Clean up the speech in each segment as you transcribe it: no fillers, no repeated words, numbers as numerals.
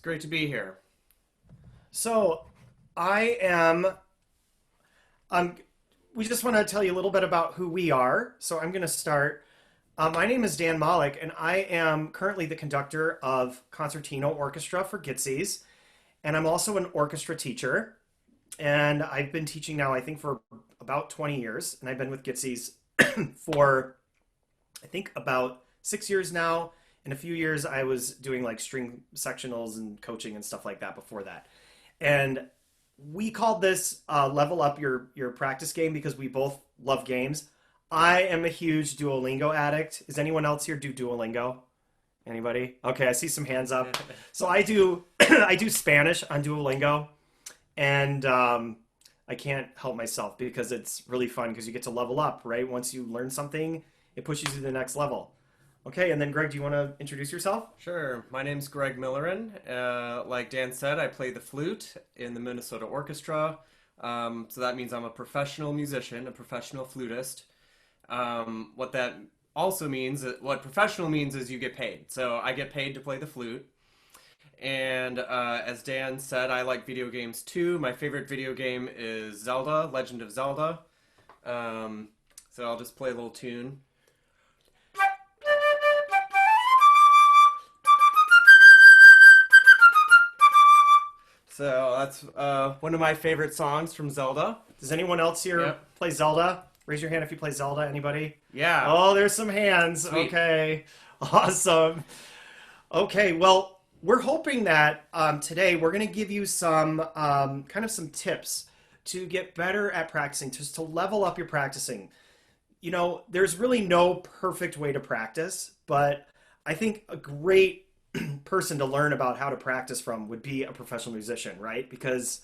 great to be here. So, I am. Um, we just want to tell you a little bit about who we are. So, I'm going to start. My name is Dan Malik, and I am currently the conductor of Concertino Orchestra for GTCYS, and I'm also an orchestra teacher. And I've been teaching now, I think, for about 20 years, and I've been with GTCYS for, I think, about 6 years now. In a few years, I was doing like string sectionals and coaching and stuff like that before that. And we called this level up your practice game because we both love games. I am a huge Duolingo addict. Is anyone else here do Duolingo? Anybody? Okay, I see some hands up. So I do I do Spanish on Duolingo, and I can't help myself because it's really fun because you get to level up, right? Once you learn something, it pushes you to the next level. Okay, and then Greg, do you want to introduce yourself? Sure. My name's Greg Millerin. Like Dan said, I play the flute in the Minnesota Orchestra. So that means I'm a professional musician, a professional flutist. What that also means, what professional means is you get paid. So I get paid to play the flute. And as Dan said, I like video games too. My favorite video game is Zelda, Legend of Zelda. So I'll just play a little tune. So that's one of my favorite songs from Zelda. Does anyone else here Yep. play Zelda? Raise your hand if you play Zelda. Anybody? Yeah. Oh, there's some hands. Sweet. Okay. Awesome. Okay, well, we're hoping that today we're going to give you some kind of some tips to get better at practicing, just to level up your practicing. You know, there's really no perfect way to practice, but I think a great person to learn about how to practice from would be a professional musician, right? Because,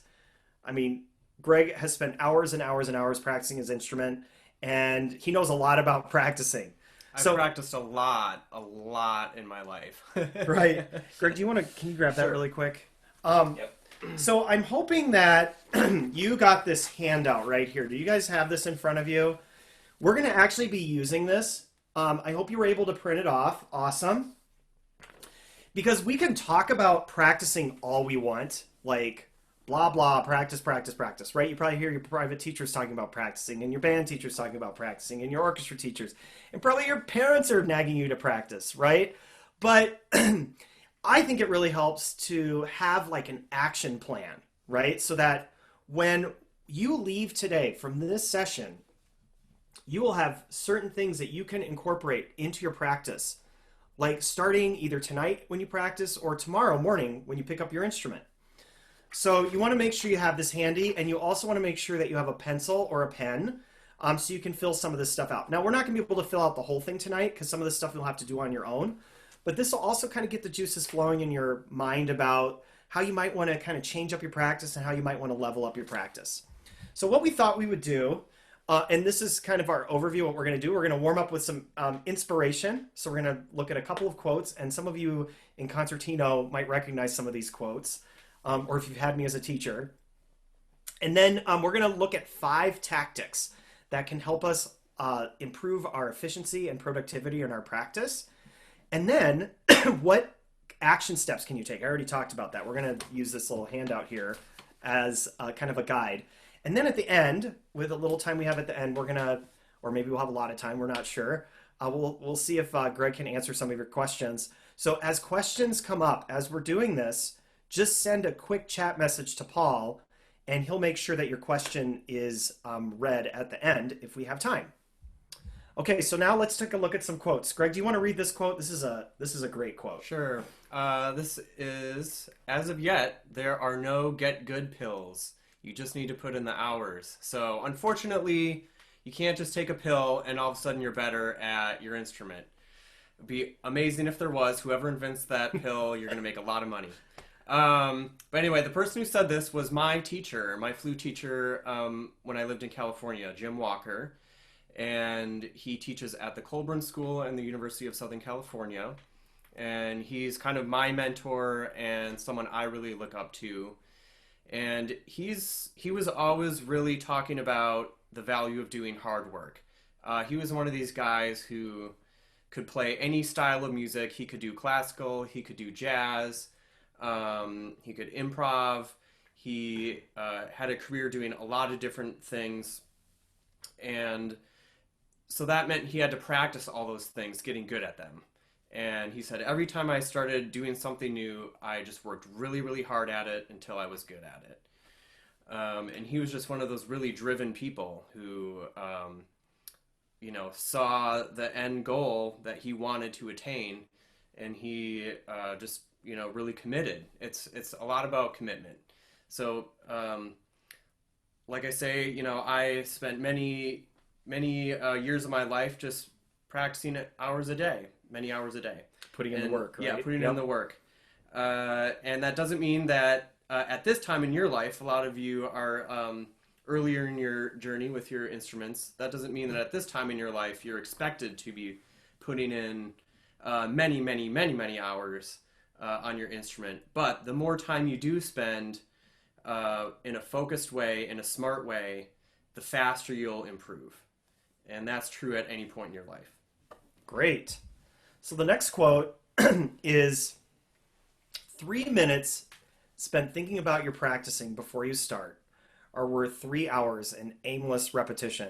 I mean, Greg has spent hours and hours and hours practicing his instrument, and he knows a lot about practicing. I've So, practiced a lot in my life. right. Greg, can you grab that Sure. really quick? Yep. So I'm hoping that you got this handout right here. Do you guys have this in front of you? We're going to actually be using this. I hope you were able to print it off. Awesome. Because we can talk about practicing all we want, like blah, blah, practice, practice, practice, right? You probably hear your private teachers talking about practicing, and your band teachers talking about practicing, and your orchestra teachers, and probably your parents are nagging you to practice, right? But I think it really helps to have like an action plan, right? So that when you leave today from this session, you will have certain things that you can incorporate into your practice, like starting either tonight when you practice or tomorrow morning when you pick up your instrument. So you want to make sure you have this handy, and you also want to make sure that you have a pencil or a pen so you can fill some of this stuff out. Now, we're not going to be able to fill out the whole thing tonight because some of this stuff you'll have to do on your own, but this will also kind of get the juices flowing in your mind about how you might want to kind of change up your practice and how you might want to level up your practice. So what we thought we would do, and this is kind of our overview, what we're going to do. We're going to warm up with some inspiration. So we're going to look at a couple of quotes, and some of you in Concertino might recognize some of these quotes, or if you've had me as a teacher. And then we're going to look at 5 tactics that can help us improve our efficiency and productivity in our practice. And then what action steps can you take? I already talked about that. We're going to use this little handout here as kind of a guide. And then at the end, with a little time we have at the end, we're going to, or maybe we'll have a lot of time, we're not sure. We'll see if Greg can answer some of your questions. So as questions come up, as we're doing this, just send a quick chat message to Paul, and he'll make sure that your question is read at the end if we have time. Okay, so now let's take a look at some quotes. Greg, do you want to read this quote? This is a great quote. Sure. This is, as of yet, there are no get good pills. You just need to put in the hours. So unfortunately, you can't just take a pill and all of a sudden you're better at your instrument. It'd be amazing if there was. Whoever invents that pill, you're going to make a lot of money. But anyway, the person who said this was my teacher, my flute teacher when I lived in California, Jim Walker. And he teaches at the Colburn School and the University of Southern California. And he's kind of my mentor and someone I really look up to. And he was always really talking about the value of doing hard work. He was one of these guys who could play any style of music. He could do classical, he could do jazz. He could improv. He had a career doing a lot of different things. And so that meant he had to practice all those things, getting good at them. And he said, every time I started doing something new, I just worked really, really hard at it until I was good at it. And he was just one of those really driven people who, saw the end goal that he wanted to attain, and he just, really committed. It's a lot about commitment. So, like I say, I spent many years of my life just practicing it hours a day, many hours a day. Putting in the work, right? Yeah, putting in the work. And that doesn't mean that at this time in your life, a lot of you are earlier in your journey with your instruments. That doesn't mean that at this time in your life, you're expected to be putting in many hours on your instrument. But the more time you do spend in a focused way, in a smart way, the faster you'll improve. And that's true at any point in your life. Great. So the next quote is 3 minutes spent thinking about your practicing before you start are worth 3 hours in aimless repetition.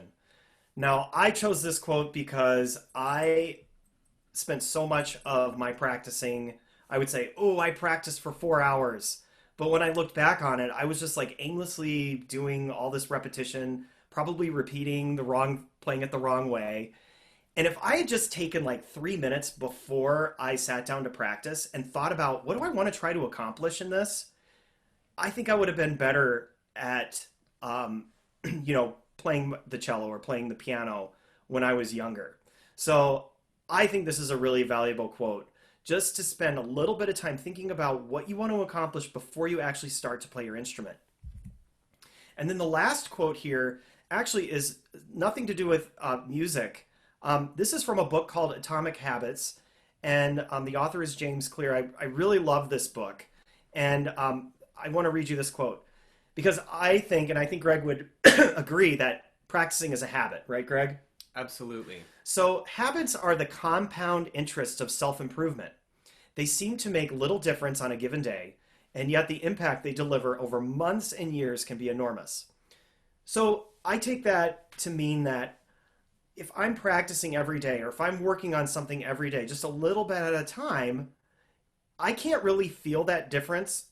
Now, I chose this quote because I spent so much of my practicing, I would say, oh, I practiced for 4 hours. But when I looked back on it, I was just like aimlessly doing all this repetition, probably repeating playing it the wrong way. And if I had just taken like 3 minutes before I sat down to practice and thought about what do I want to try to accomplish in this, I think I would have been better at, playing the cello or playing the piano when I was younger. So I think this is a really valuable quote, just to spend a little bit of time thinking about what you want to accomplish before you actually start to play your instrument. And then the last quote here actually is nothing to do with music. This is from a book called Atomic Habits, and the author is James Clear. I really love this book, and I want to read you this quote because I think Greg would agree that practicing is a habit, right, Greg? Absolutely. So habits are the compound interest of self-improvement. They seem to make little difference on a given day, and yet the impact they deliver over months and years can be enormous. So I take that to mean that if I'm practicing every day or if I'm working on something every day, just a little bit at a time, I can't really feel that difference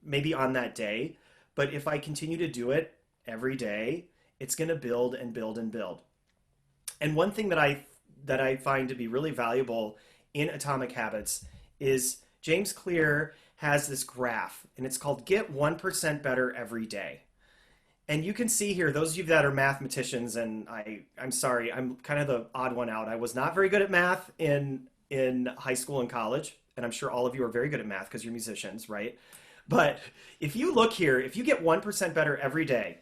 maybe on that day. But if I continue to do it every day, it's going to build and build and build. And one thing that I find to be really valuable in Atomic Habits is James Clear has this graph, and it's called Get 1% Better Every Day. And you can see here, those of you that are mathematicians, and I'm sorry, I'm kind of the odd one out. I was not very good at math in high school and college, and I'm sure all of you are very good at math because you're musicians, right? But if you look here, if you get 1% better every day,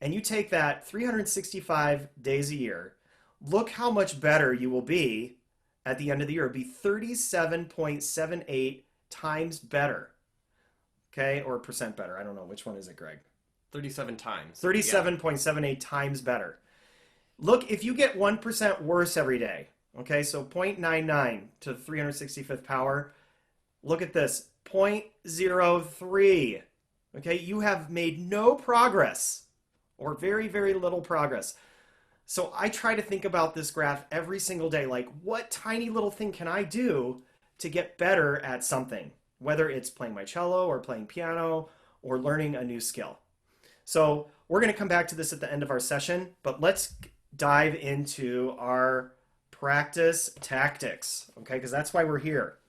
and you take that 365 days a year, look how much better you will be at the end of the year. It'll be 37.78 times better. Okay, or percent better. I don't know. Which one is it, Greg? 37 times. 37.78 times better. Look, if you get 1% worse every day, okay, so 0.99 to the 365th power, look at this, 0.03. Okay, you have made no progress or very, very little progress. So I try to think about this graph every single day, like what tiny little thing can I do to get better at something, whether it's playing my cello or playing piano or learning a new skill. So we're going to come back to this at the end of our session, but let's dive into our practice tactics, okay, because that's why we're here.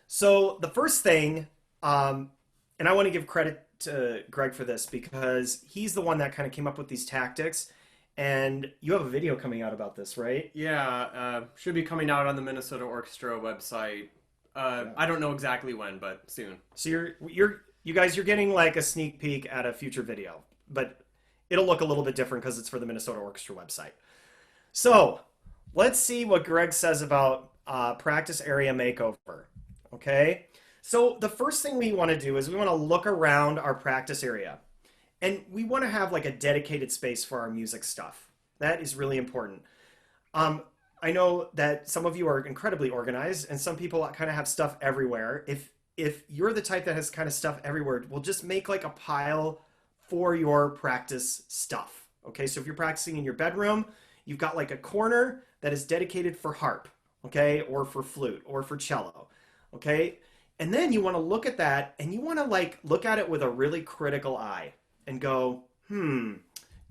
So the first thing, and I want to give credit to Greg for this because he's the one that kind of came up with these tactics. And you have a video coming out about this, right? Yeah, should be coming out on the Minnesota Orchestra website. I don't know exactly when, but soon. So you guys, you're getting like a sneak peek at a future video, but it'll look a little bit different because it's for the Minnesota Orchestra website. So let's see what Greg says about practice area makeover. Okay, so the first thing we want to do is we want to look around our practice area. And we want to have like a dedicated space for our music stuff. That is really important. I know that some of you are incredibly organized and some people kind of have stuff everywhere. if you're the type that has kind of stuff everywhere, we'll just make like a pile for your practice stuff. Okay, so if you're practicing in your bedroom, you've got like a corner that is dedicated for harp, okay, or for flute or for cello, okay? And then you want to look at that and you want to like look at it with a really critical eye and go,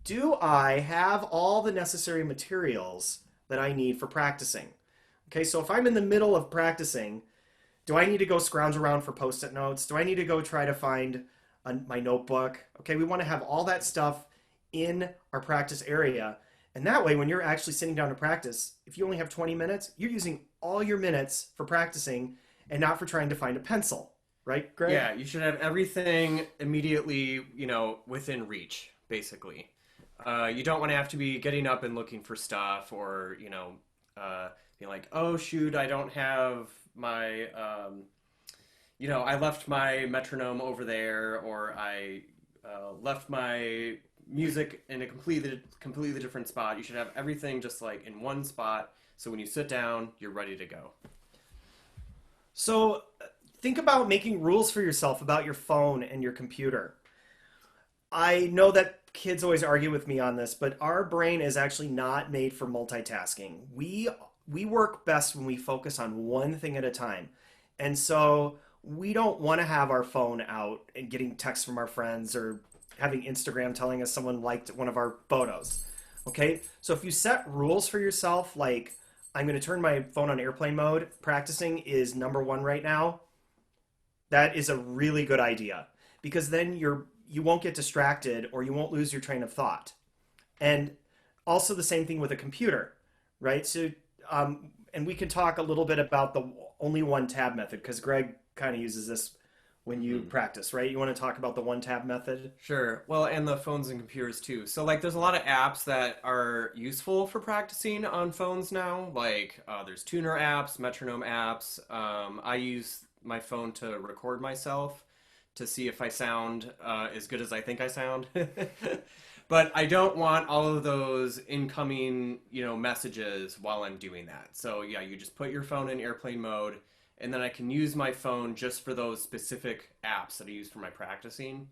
do I have all the necessary materials that I need for practicing? Okay, so if I'm in the middle of practicing, do I need to go scrounge around for post-it notes? Do I need to go try to find my notebook? Okay, we want to have all that stuff in our practice area. And that way, when you're actually sitting down to practice, if you only have 20 minutes, you're using all your minutes for practicing and not for trying to find a pencil, right, Greg? Yeah, you should have everything immediately, within reach, basically. You don't want to have to be getting up and looking for stuff or, being like, oh, shoot, I don't have my, I left my metronome over there, or I left my music in a completely different spot. You should have everything just like in one spot, so when you sit down, you're ready to go. So think about making rules for yourself about your phone and your computer. I know that kids always argue with me on this, but our brain is actually not made for multitasking. We work best when we focus on one thing at a time. And so we don't want to have our phone out and getting texts from our friends or having Instagram telling us someone liked one of our photos. Okay? So if you set rules for yourself, like I'm going to turn my phone on airplane mode, practicing is number one right now, that is a really good idea, because then you won't get distracted or you won't lose your train of thought. And also the same thing with a computer, right? So, and we can talk a little bit about the only one tab method, because Greg kind of uses this when you practice, right? You want to talk about the one tab method? Sure. Well, and the phones and computers too. So like there's a lot of apps that are useful for practicing on phones now. Like there's tuner apps, metronome apps. I use my phone to record myself to see if I sound as good as I think I sound. But I don't want all of those incoming, messages while I'm doing that. So yeah, you just put your phone in airplane mode, and then I can use my phone just for those specific apps that I use for my practicing.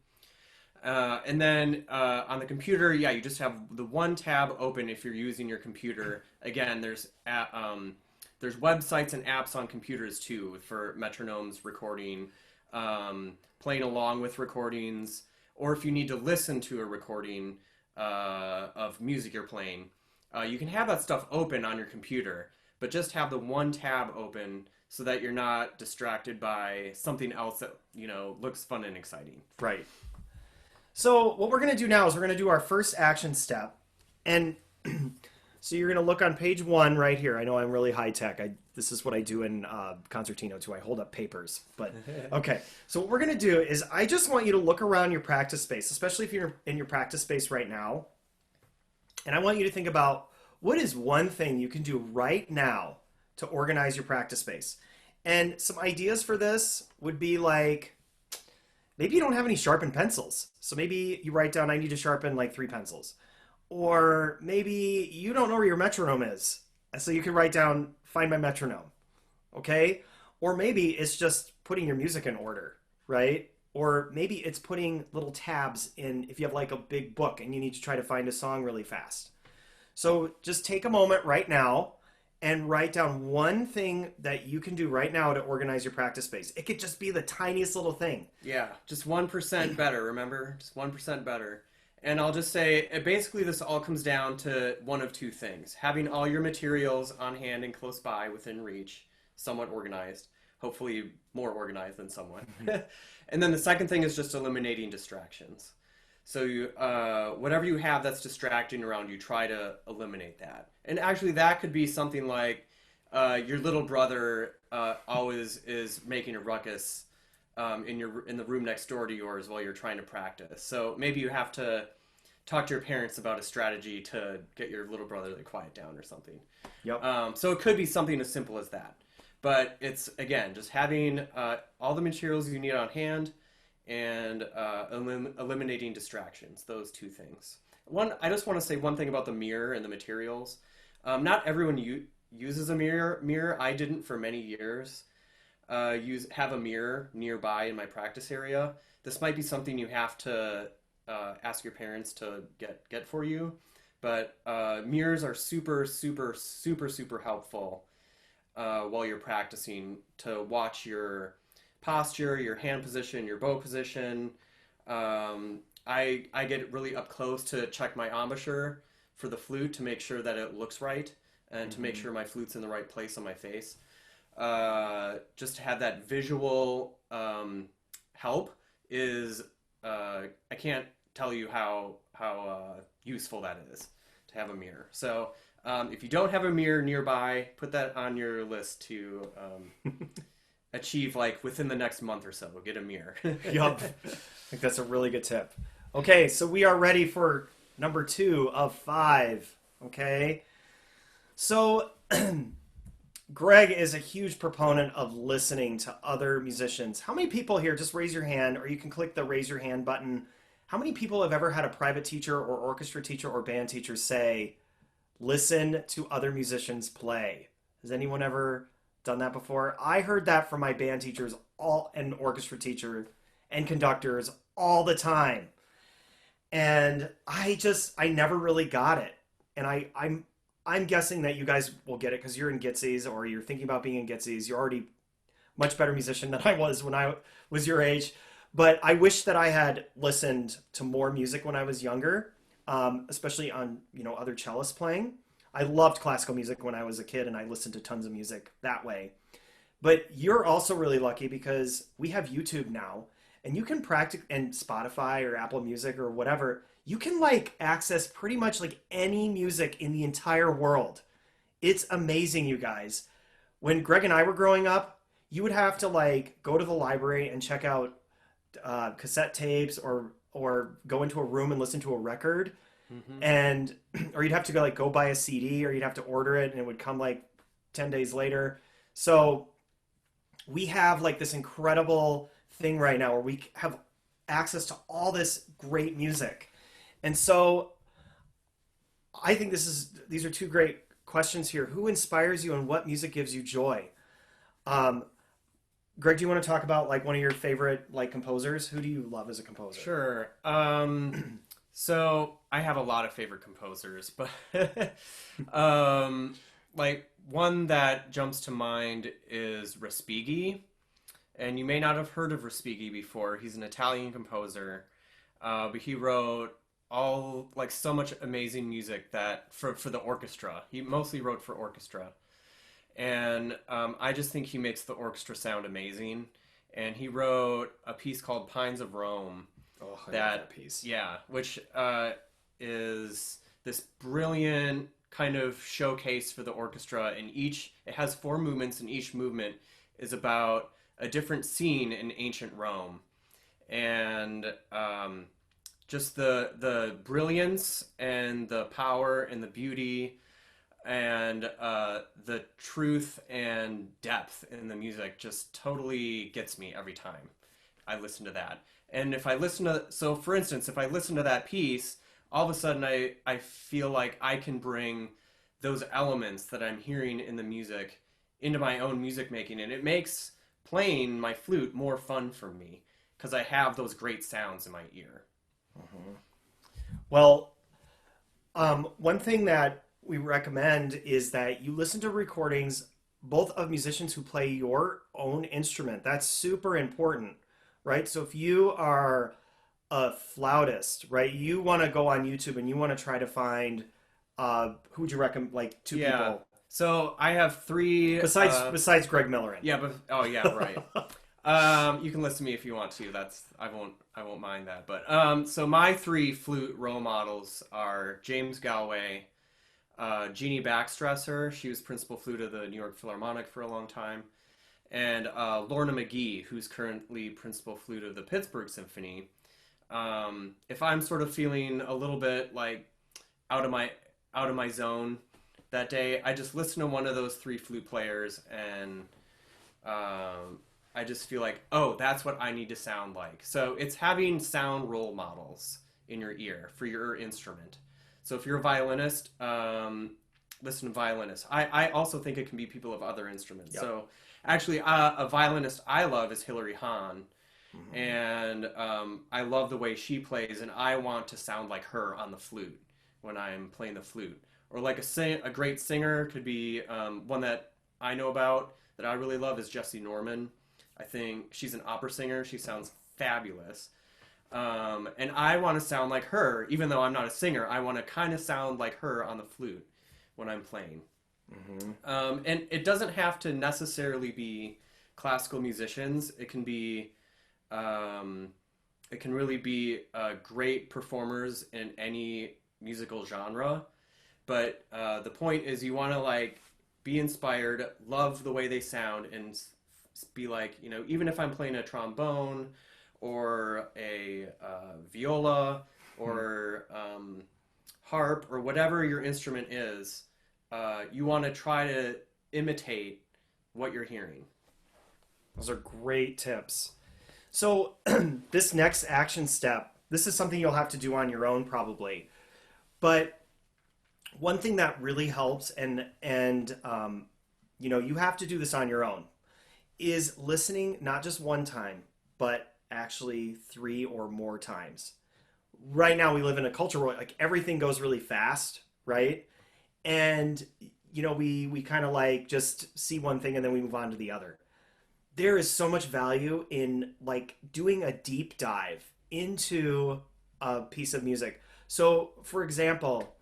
And then on the computer, yeah, you just have the one tab open if you're using your computer. Again, there's websites and apps on computers too for metronomes, recording, playing along with recordings, or if you need to listen to a recording of music you're playing, you can have that stuff open on your computer, but just have the one tab open so that you're not distracted by something else that, looks fun and exciting. Right. So what we're going to do now is we're going to do our first action step. And so you're going to look on page 1 right here. I know I'm really high tech. This is what I do in concertino too. I hold up papers. But okay. So what we're going to do is I just want you to look around your practice space, especially if you're in your practice space right now. And I want you to think about what is one thing you can do right now to organize your practice space. And some ideas for this would be like, maybe you don't have any sharpened pencils. So maybe you write down, I need to sharpen like 3 pencils. Or maybe you don't know where your metronome is. So you can write down, find my metronome. Okay? Or maybe it's just putting your music in order, right? Or maybe it's putting little tabs in if you have like a big book and you need to try to find a song really fast. So just take a moment right now and write down one thing that you can do right now to organize your practice space. It could just be the tiniest little thing. Yeah, just 1% better, remember? Just 1% better. And I'll just say, basically this all comes down to one of two things. Having all your materials on hand and close by within reach, somewhat organized. Hopefully more organized than somewhat. And then the second thing is just eliminating distractions. So you, whatever you have that's distracting around you, try to eliminate that. And actually that could be something like your little brother always is making a ruckus in the room next door to yours while you're trying to practice. So maybe you have to talk to your parents about a strategy to get your little brother to quiet down or something. Yep. So it could be something as simple as that. But it's, again, just having all the materials you need on hand and eliminating distractions, those two things. I just want to say one thing about the mirror and the materials. Not everyone uses a mirror. I didn't for many years. have a mirror nearby in my practice area. This might be something you have to ask your parents to get for you, but mirrors are super super super super helpful while you're practicing to watch your posture, your hand position, your bow position. I get really up close to check my embouchure for the flute to make sure that it looks right and to make sure my flute's in the right place on my face. Just to have that visual help is I can't tell you how useful that is to have a mirror. So if you don't have a mirror nearby, put that on your list to achieve like within the next month or so. Get a mirror. Yup. I think that's a really good tip. Okay, so we are ready for number 2 of 5. Okay. So Greg is a huge proponent of listening to other musicians. How many people here, just raise your hand, or you can click the raise your hand button. How many people have ever had a private teacher or orchestra teacher or band teacher say, listen to other musicians play? Has anyone ever done that before? I heard that from my band teachers and orchestra teacher and conductors all the time. And I never really got it. And I'm guessing that you guys will get it because you're in GTCYS or you're thinking about being in GTCYS. You're already much better musician than I was when I was your age. But I wish that I had listened to more music when I was younger, especially on, other cellists playing. I loved classical music when I was a kid, and I listened to tons of music that way. But you're also really lucky because we have YouTube now, and you can practice, and Spotify or Apple Music or whatever, you can access pretty much any music in the entire world. It's amazing, you guys. When Greg and I were growing up, you would have to go to the library and check out cassette tapes or go into a room and listen to a record. And or you'd have to go buy a CD, or you'd have to order it and it would come 10 days later. So we have this incredible thing right now where we have access to all this great music. And so I think these are 2 great questions here. Who inspires you and what music gives you joy? Greg, do you want to talk about one of your favorite composers? Who do you love as a composer? Sure. So I have a lot of favorite composers, but one that jumps to mind is Respighi. And you may not have heard of Respighi before. He's an Italian composer, but he wrote so much amazing music that for the orchestra. He mostly wrote for orchestra. And I just think he makes the orchestra sound amazing. And he wrote a piece called Pines of Rome. Oh, I love that piece. Yeah, which is this brilliant kind of showcase for the orchestra. And it has 4 movements, and each movement is about a different scene in ancient Rome. And just the brilliance and the power and the beauty and the truth and depth in the music just totally gets me every time I listen to that. And if I for instance, if I listen to that piece, all of a sudden I feel like I can bring those elements that I'm hearing in the music into my own music making, and it makes playing my flute more fun for me because I have those great sounds in my ear. Mm-hmm. Well, one thing that we recommend is that you listen to recordings both of musicians who play your own instrument. That's super important, right? So if you are a flautist, right, you want to go on YouTube and you want to try to find who would you recommend, 2 people? So I have 3 besides Greg Millerin. Yeah, but right. You can listen to me if you want to. I won't mind that. But so my 3 flute role models are James Galway, Jeannie Backstresser. She was principal flute of the New York Philharmonic for a long time, and Lorna McGee, who's currently principal flute of the Pittsburgh Symphony. If I'm sort of feeling a little bit out of my zone that day, I just listen to one of those 3 flute players, and I just feel like, oh, that's what I need to sound like. So it's having sound role models in your ear for your instrument. So if you're a violinist, listen to violinists. I also think it can be people of other instruments. Yep. So actually, a violinist I love is Hilary Hahn, Mhm. and I love the way she plays, and I want to sound like her on the flute when I'm playing the flute. Or like a great singer could be one that I know about that I really love is Jessie Norman. I think she's an opera singer. She sounds fabulous. And I want to sound like her, even though I'm not a singer. I want to kind of sound like her on the flute when I'm playing. Mhm. And it doesn't have to necessarily be classical musicians. Um, it can really be great performers in any musical genre. But the point is, you want to like be inspired, love the way they sound, and be like, even if I'm playing a trombone or a viola or harp or whatever your instrument is, you want to try to imitate what you're hearing. Those are great tips. So, this next action step, this is something you'll have to do on your own probably. But one thing that really helps, and you have to do this on your own, is listening not just one time, but actually three or more times. Right now, we live in a culture where like everything goes really fast, right? And we kind of like just see one thing and then we move on to the other. There is so much value in like doing a deep dive into a piece of music. So, for example,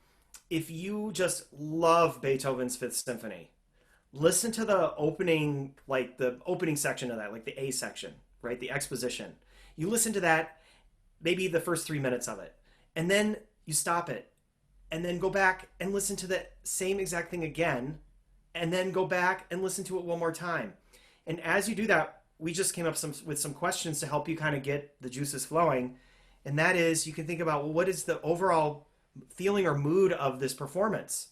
if you just love Beethoven's Fifth Symphony, listen to the opening section of that, like the A section, right? The exposition. You listen to that, maybe the first 3 minutes of it, and then you stop it, and then go back and listen to the same exact thing again, and then go back and listen to it one more time. And as you do that, we just came up with some questions to help you kind of get the juices flowing. And that is, you can think about, well, what is the overall feeling or mood of this performance?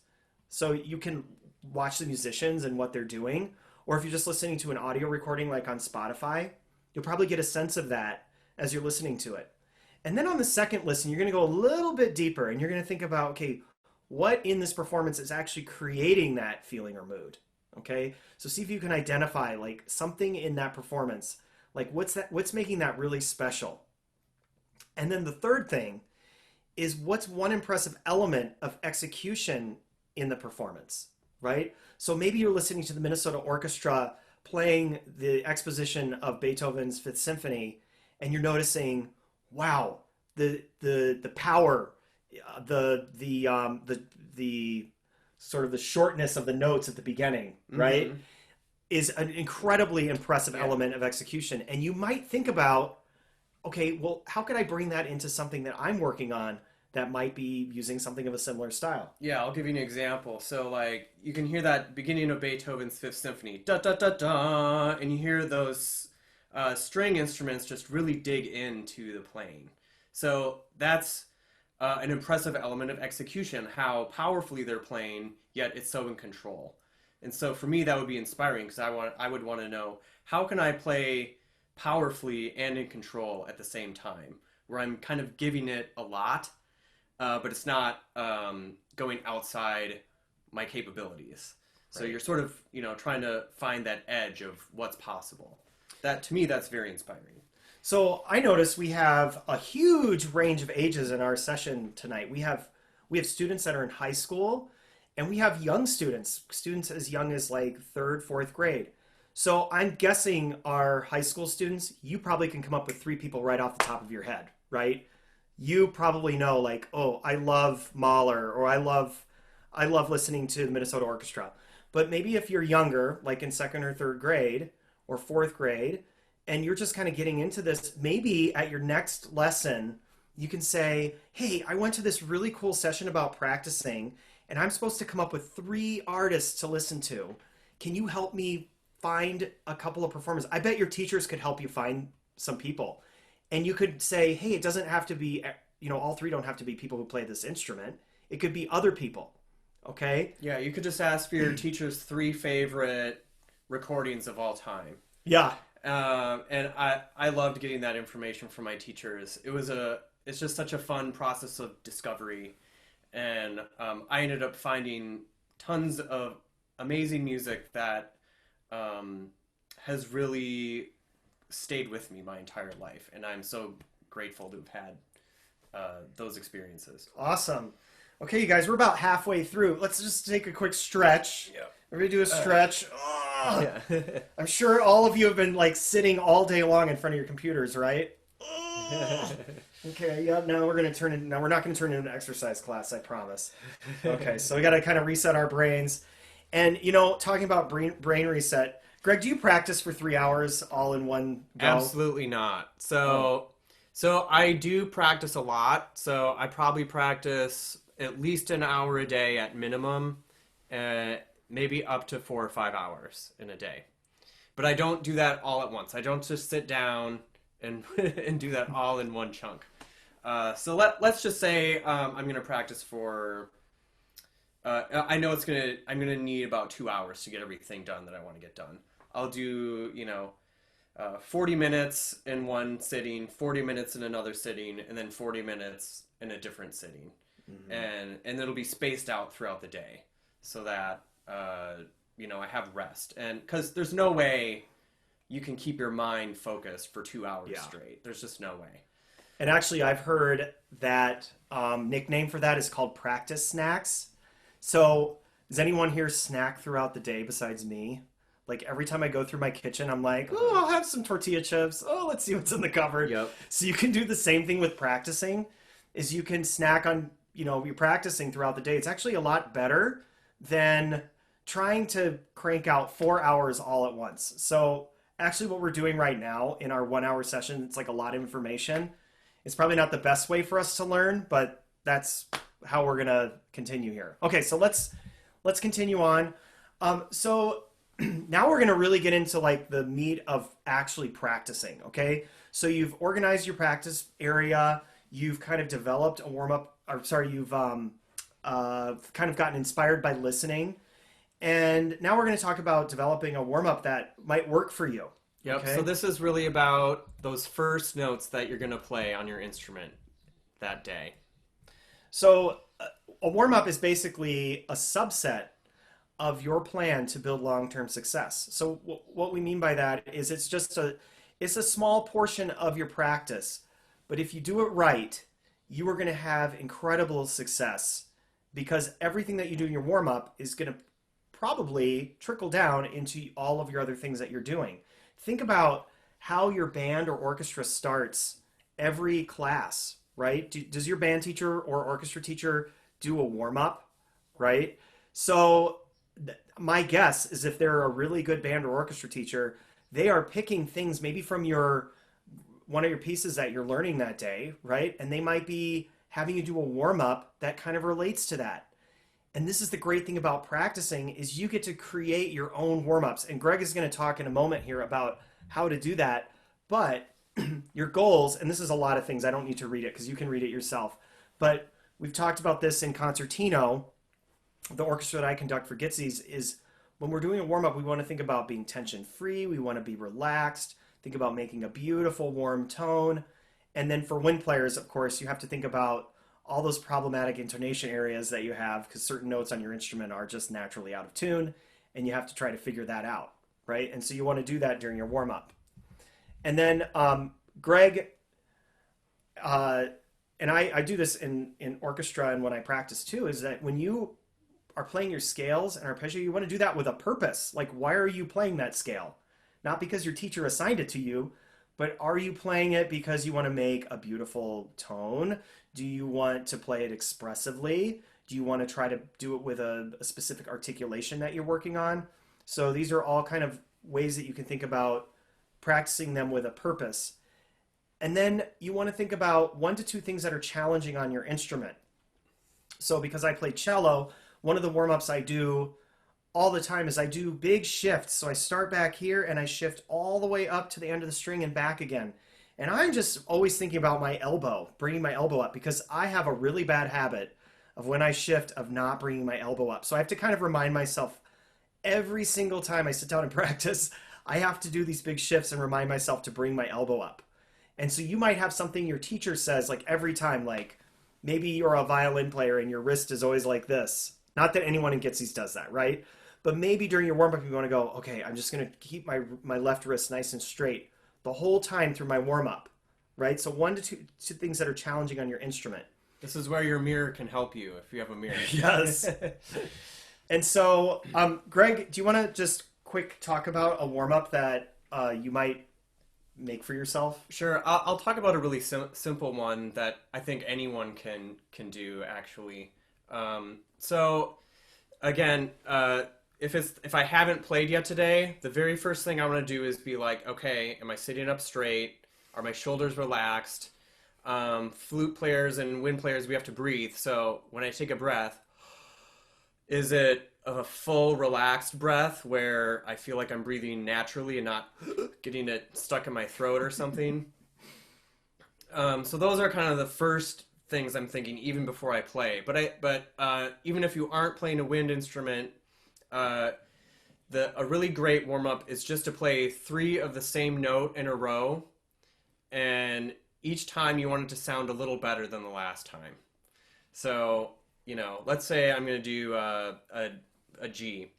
So you can watch the musicians and what they're doing. Or if you're just listening to an audio recording like on Spotify, you'll probably get a sense of that as you're listening to it. And then on the second listen, you're going to go a little bit deeper and you're going to think about, okay, what in this performance is actually creating that feeling or mood? Okay, so see if you can identify like something in that performance, like what's making that really special. And then the third thing is what's one impressive element of execution in the performance, right? So maybe you're listening to the Minnesota Orchestra playing the exposition of Beethoven's Fifth Symphony, and you're noticing, wow, the power, the sort of the shortness of the notes at the beginning, right, Mm-hmm. is an incredibly impressive Yeah. element of execution. And you might think about, okay, well, how could I bring that into something that I'm working on that might be using something of a similar style? Yeah, I'll give you an example. So, like, you can hear that beginning of Beethoven's Fifth Symphony, da da da da, and you hear those string instruments just really dig into the playing. So that's an impressive element of execution, how powerfully they're playing, yet it's so in control. And so for me, that would be inspiring because I would want to know how can I play powerfully and in control at the same time, where I'm kind of giving it a lot, but it's not going outside my capabilities. So Right. you're sort of, trying to find that edge of what's possible. That to me, that's very inspiring. So I notice we have a huge range of ages in our session tonight. We have students that are in high school, and we have young students as young as like third, fourth grade. So I'm guessing our high school students, you probably can come up with three people right off the top of your head, right? You probably know like, oh, I love Mahler, or I love listening to the Minnesota Orchestra. But maybe if you're younger, like in second or third grade or fourth grade, and you're just kind of getting into this, maybe at your next lesson, you can say, hey, I went to this really cool session about practicing, and I'm supposed to come up with three artists to listen to. Can you help me find a couple of performers? I bet your teachers could help you find some people. And you could say, hey, it doesn't have to be, all three don't have to be people who play this instrument. It could be other people. Okay? Yeah, you could just ask for your teacher's three favorite recordings of all time. Yeah. And I loved getting that information from my teachers. It's just such a fun process of discovery, and I ended up finding tons of amazing music that has really stayed with me my entire life, and I'm so grateful to have had those experiences. Awesome. Okay, you guys, we're about halfway through. Let's just take a quick stretch. Yeah. We're gonna do a stretch. Yeah. I'm sure all of you have been like sitting all day long in front of your computers, right? Okay, yeah, no, we're gonna turn it. No, we're not gonna turn it into an exercise class, I promise. Okay, so we gotta kind of reset our brains. And you know, talking about brain reset, Greg, do you practice for 3 hours all in one go? Absolutely not. So I do practice a lot. So I probably practice at least an hour a day at minimum, maybe up to 4 or 5 hours in a day. But I don't do that all at once. I don't just sit down and and do that all in one chunk. So let's just say I'm gonna practice for. I know I'm gonna need about 2 hours to get everything done that I want to get done. I'll do 40 minutes in one sitting, 40 minutes in another sitting, and then 40 minutes in a different sitting, and it'll be spaced out throughout the day so that I have rest, and because there's no way you can keep your mind focused for 2 hours straight. There's just no way. And actually, I've heard that nickname for that is called practice snacks. So, does anyone here snack throughout the day besides me? Like every time I go through my kitchen, I'm like, oh, I'll have some tortilla chips. Oh, let's see what's in the cupboard. Yep. So you can do the same thing with practicing, is you can snack on, you're practicing throughout the day. It's actually a lot better than trying to crank out 4 hours all at once. So actually what we're doing right now in our 1 hour session, it's like a lot of information. It's probably not the best way for us to learn, but that's how we're going to continue here. Okay, so let's continue on. So now we're going to really get into like the meat of actually practicing, okay? So you've organized your practice area, you've kind of developed a warm-up, you've kind of gotten inspired by listening, and now we're going to talk about developing a warm-up that might work for you. Yep, okay? So this is really about those first notes that you're going to play on your instrument that day. So a warm-up is basically a subset of your plan to build long-term success. So what we mean by that is it's a small portion of your practice, but if you do it right, you are going to have incredible success because everything that you do in your warm-up is going to probably trickle down into all of your other things that you're doing. Think about how your band or orchestra starts every class, right? Does your band teacher or orchestra teacher do a warm-up, right? So my guess is if they're a really good band or orchestra teacher, they are picking things maybe from one of your pieces that you're learning that day, right? And they might be having you do a warm-up that kind of relates to that. And this is the great thing about practicing is you get to create your own warm-ups. And Greg is going to talk in a moment here about how to do that. But your goals, and this is a lot of things, I don't need to read it because you can read it yourself. But we've talked about this in Concertino, the orchestra that I conduct for GTCYS, is when we're doing a warm-up, we want to think about being tension-free. We want to be relaxed. Think about making a beautiful, warm tone. And then for wind players, of course, you have to think about all those problematic intonation areas that you have because certain notes on your instrument are just naturally out of tune, and you have to try to figure that out, right? And so you want to do that during your warm-up. And then Greg, and I do this in orchestra and when I practice too, is that when you are playing your scales and arpeggio, you want to do that with a purpose. Like, why are you playing that scale? Not because your teacher assigned it to you, but are you playing it because you want to make a beautiful tone? Do you want to play it expressively? Do you want to try to do it with a specific articulation that you're working on? So these are all kind of ways that you can think about practicing them with a purpose. And then you want to think about 1 to 2 things that are challenging on your instrument. So because I play cello, one of the warm-ups I do all the time is I do big shifts. So I start back here and I shift all the way up to the end of the string and back again. And I'm just always thinking about my elbow, bringing my elbow up, because I have a really bad habit of when I shift of not bringing my elbow up. So I have to kind of remind myself every single time I sit down and practice, I have to do these big shifts and remind myself to bring my elbow up. And so you might have something your teacher says like every time, like maybe you're a violin player and your wrist is always like this, Not that anyone in GTCYS does that, right? But maybe during your warm up, you want to go, okay, I'm just going to keep my left wrist nice and straight the whole time through my warm up, right? So one to two things that are challenging on your instrument. This is where your mirror can help you if you have a mirror. Yes. And so, Greg, do you want to just quick talk about a warm up that you might make for yourself? Sure. I'll talk about a really simple one that I think anyone can do actually. So again, if I haven't played yet today, the very first thing I want to do is be like, okay, am I sitting up straight? Are my shoulders relaxed? Flute players and wind players, we have to breathe. So when I take a breath, is it a full relaxed breath where I feel like I'm breathing naturally and not getting it stuck in my throat or something? So those are kind of the first things I'm thinking even before I play. But even if you aren't playing a wind instrument, a really great warm-up is just to play 3 of the same note in a row, and each time you want it to sound a little better than the last time. So, you know, let's say I'm going to do a G.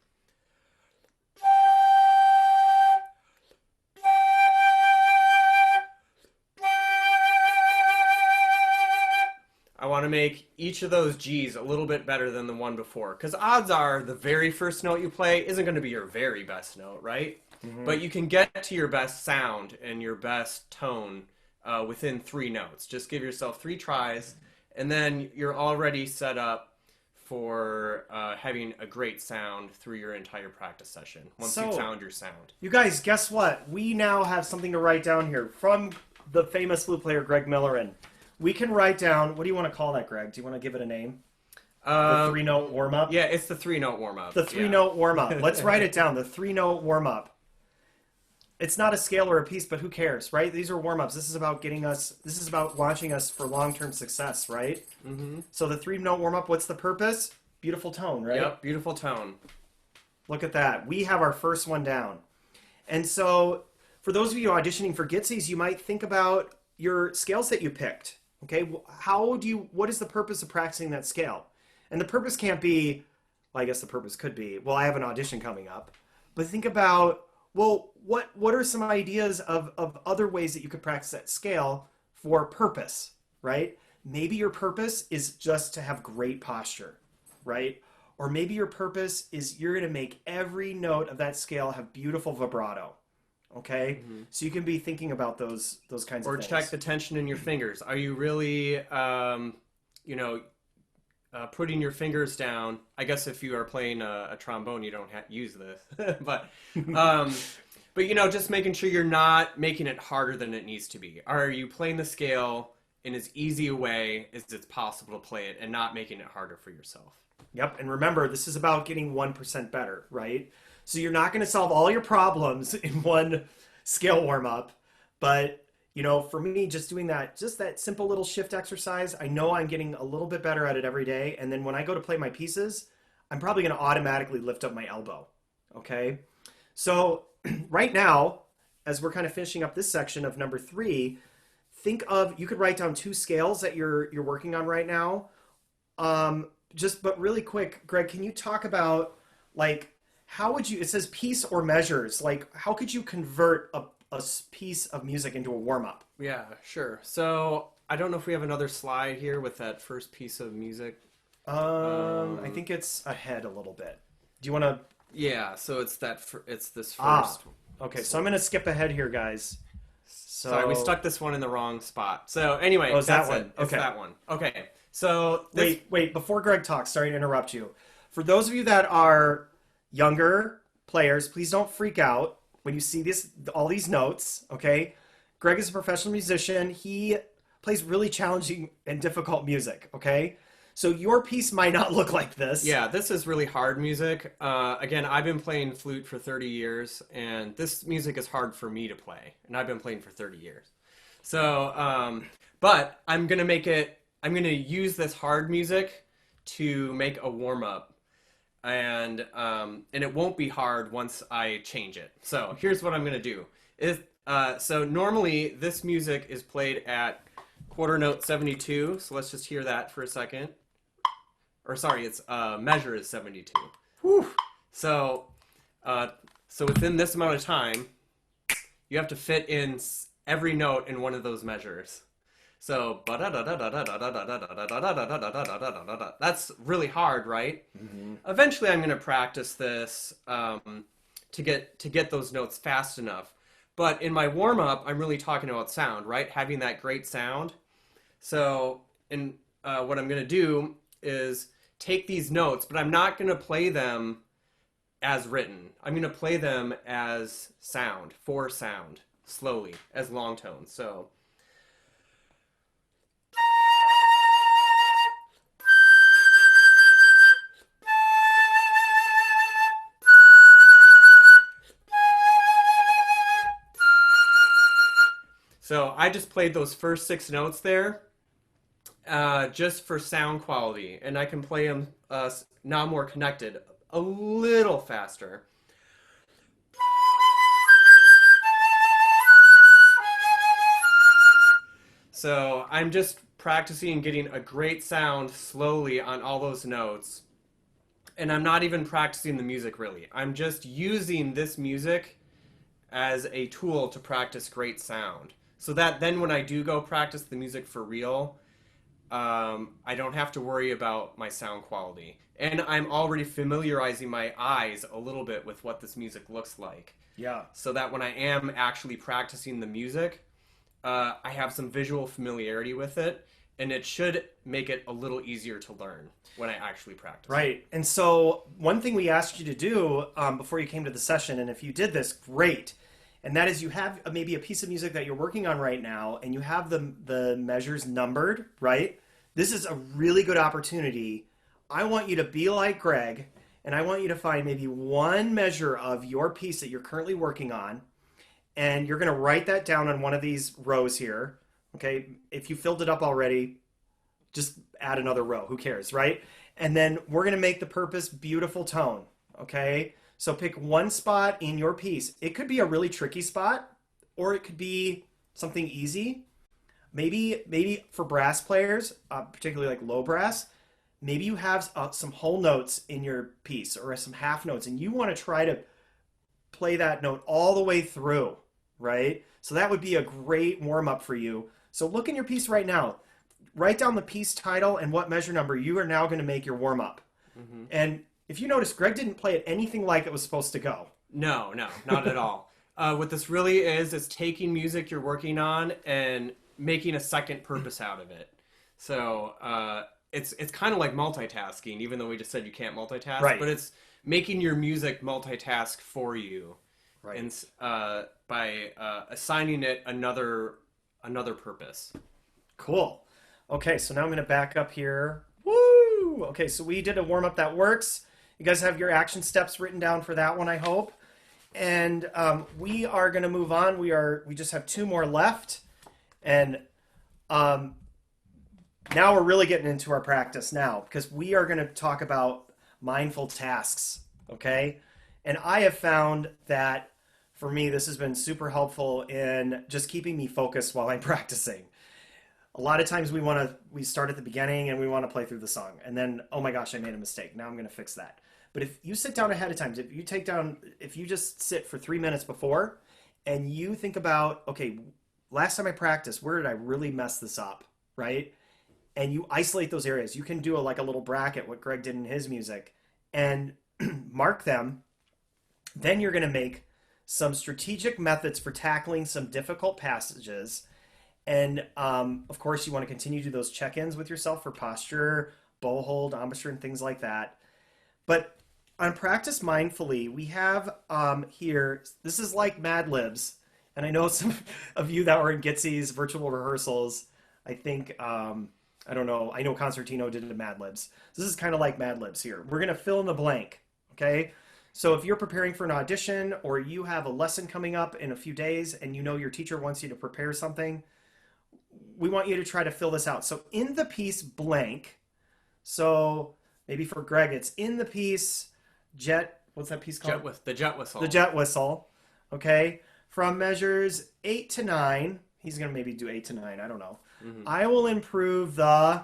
I want to make each of those G's a little bit better than the one before. Because odds are the very first note you play isn't going to be your very best note, right? Mm-hmm. But you can get to your best sound and your best tone within 3 notes. Just give yourself 3 tries, and then you're already set up for having a great sound through your entire practice session once you found your sound. You guys, guess what? We now have something to write down here from the famous flute player Greg Millerin. We can write down, what do you want to call that, Greg? Do you want to give it a name? The 3-note warm-up? Yeah, it's the 3-note warm-up. The 3-note warm-up. Let's write it down, the 3-note warm-up. It's not a scale or a piece, but who cares, right? These are warm-ups. This is about launching us for long-term success, right? Mm-hmm. So the 3-note warm-up, what's the purpose? Beautiful tone, right? Yep, beautiful tone. Look at that. We have our first one down. And so for those of you auditioning for GTCYS, you might think about your scales that you picked. Okay, what is the purpose of practicing that scale? And the purpose can't be, well, I guess the purpose could be, well, I have an audition coming up. But think about, well, what are some ideas of other ways that you could practice that scale for purpose, right? Maybe your purpose is just to have great posture, right? Or maybe your purpose is you're going to make every note of that scale have beautiful vibrato. Okay, mm-hmm. So you can be thinking about those kinds of things. Or check the tension in your fingers. Are you really, putting your fingers down? I guess if you are playing a trombone, you don't use this, but just making sure you're not making it harder than it needs to be. Are you playing the scale in as easy a way as it's possible to play it, and not making it harder for yourself? Yep, and remember, this is about getting 1% better, right? So you're not going to solve all your problems in one scale warm-up. But, for me, just doing that simple little shift exercise, I know I'm getting a little bit better at it every day. And then when I go to play my pieces, I'm probably going to automatically lift up my elbow. Okay? So right now, as we're kind of finishing up this section of number 3, you could write down 2 scales that you're working on right now. But really quick, Greg, can you talk about, it says piece or measures, how could you convert a piece of music into a warm-up? Yeah, sure. So I don't know if we have another slide here with that first piece of music. I think it's ahead a little bit. Do you want to? Yeah, so it's this first. Okay, so I'm going to skip ahead here, guys. Sorry, we stuck this one in the wrong spot. So anyway, that's that one. Okay. It's that one. Okay, so wait, before Greg talks, sorry to interrupt you. For those of you that are younger players, please don't freak out when you see all these notes, okay? Greg is a professional musician. He plays really challenging and difficult music, okay? So your piece might not look like this. Yeah, this is really hard music. Again, I've been playing flute for 30 years, and this music is hard for me to play, and I've been playing for 30 years. So, but I'm going to use this hard music to make a warm-up. And it won't be hard once I change it. So here's what I'm going to do. So normally this music is played at quarter note 72. So let's just hear that for a second. or sorry, its measure is 72. Whew. So, so within this amount of time, you have to fit in every note in one of those measures. So that's really hard, right? Mm-hmm. Eventually, I'm going to practice this to get those notes fast enough. But in my warm up, I'm really talking about sound, right? Having that great sound. So, in what I'm going to do is take these notes, but I'm not going to play them as written. I'm going to play them as sound, for sound, slowly, as long tones. So. So I just played those first 6 notes there just for sound quality, and I can play them now more connected, a little faster. So I'm just practicing getting a great sound slowly on all those notes, and I'm not even practicing the music really. I'm just using this music as a tool to practice great sound. So that then when I do go practice the music for real, I don't have to worry about my sound quality. And I'm already familiarizing my eyes a little bit with what this music looks like. Yeah. So that when I am actually practicing the music, I have some visual familiarity with it, and it should make it a little easier to learn when I actually practice. Right. And so one thing we asked you to do before you came to the session, and if you did this, great. And that is you have maybe a piece of music that you're working on right now, and you have the measures numbered, right? This is a really good opportunity. I want you to be like Greg, and I want you to find maybe one measure of your piece that you're currently working on, and you're going to write that down on one of these rows here. Okay, if you filled it up already, just add another row. Who cares, right? And then we're going to make the purpose beautiful tone. Okay, so pick one spot in your piece. It could be a really tricky spot, or it could be something easy. Maybe for brass players, particularly like low brass, maybe you have some whole notes in your piece or some half notes, and you want to try to play that note all the way through, right? So that would be a great warm up for you. So look in your piece right now. Write down the piece title and what measure number you are now going to make your warm up. Mm-hmm. And if you notice, Greg didn't play it anything like it was supposed to go. No, not at all. What this really is taking music you're working on and making a second purpose out of it. So it's kind of like multitasking, even though we just said you can't multitask. Right. But it's making your music multitask for you, right? And by assigning it another purpose. Cool. Okay, so now I'm going to back up here. Woo! Okay, so we did a warm up that works. You guys have your action steps written down for that one, I hope. And we are going to move on. We just have 2 more left. And now we're really getting into our practice now, because we are going to talk about mindful tasks, okay? And I have found that for me, this has been super helpful in just keeping me focused while I'm practicing. A lot of times we start at the beginning and we want to play through the song, and then, oh my gosh, I made a mistake. Now I'm going to fix that. But if you sit down ahead of time, if you just sit for 3 minutes before and you think about, okay, last time I practiced, where did I really mess this up, right? And you isolate those areas. You can do like a little bracket, what Greg did in his music, and mark them. Then you're going to make some strategic methods for tackling some difficult passages. And of course, you want to continue to do those check-ins with yourself for posture, bow hold, embouchure, and things like that. But on Practice Mindfully, we have here, this is like Mad Libs. And I know some of you that were in GTCYS virtual rehearsals, I think, I don't know, I know Concertino did it in Mad Libs. This is kind of like Mad Libs here. We're going to fill in the blank, okay? So if you're preparing for an audition or you have a lesson coming up in a few days and you know your teacher wants you to prepare something, we want you to try to fill this out. So in the piece blank, so maybe for Greg, it's in the piece what's that piece called? The jet whistle. The jet whistle, okay? From measures 8 to 9, he's going to maybe do 8 to 9, I don't know. Mm-hmm. I will improve the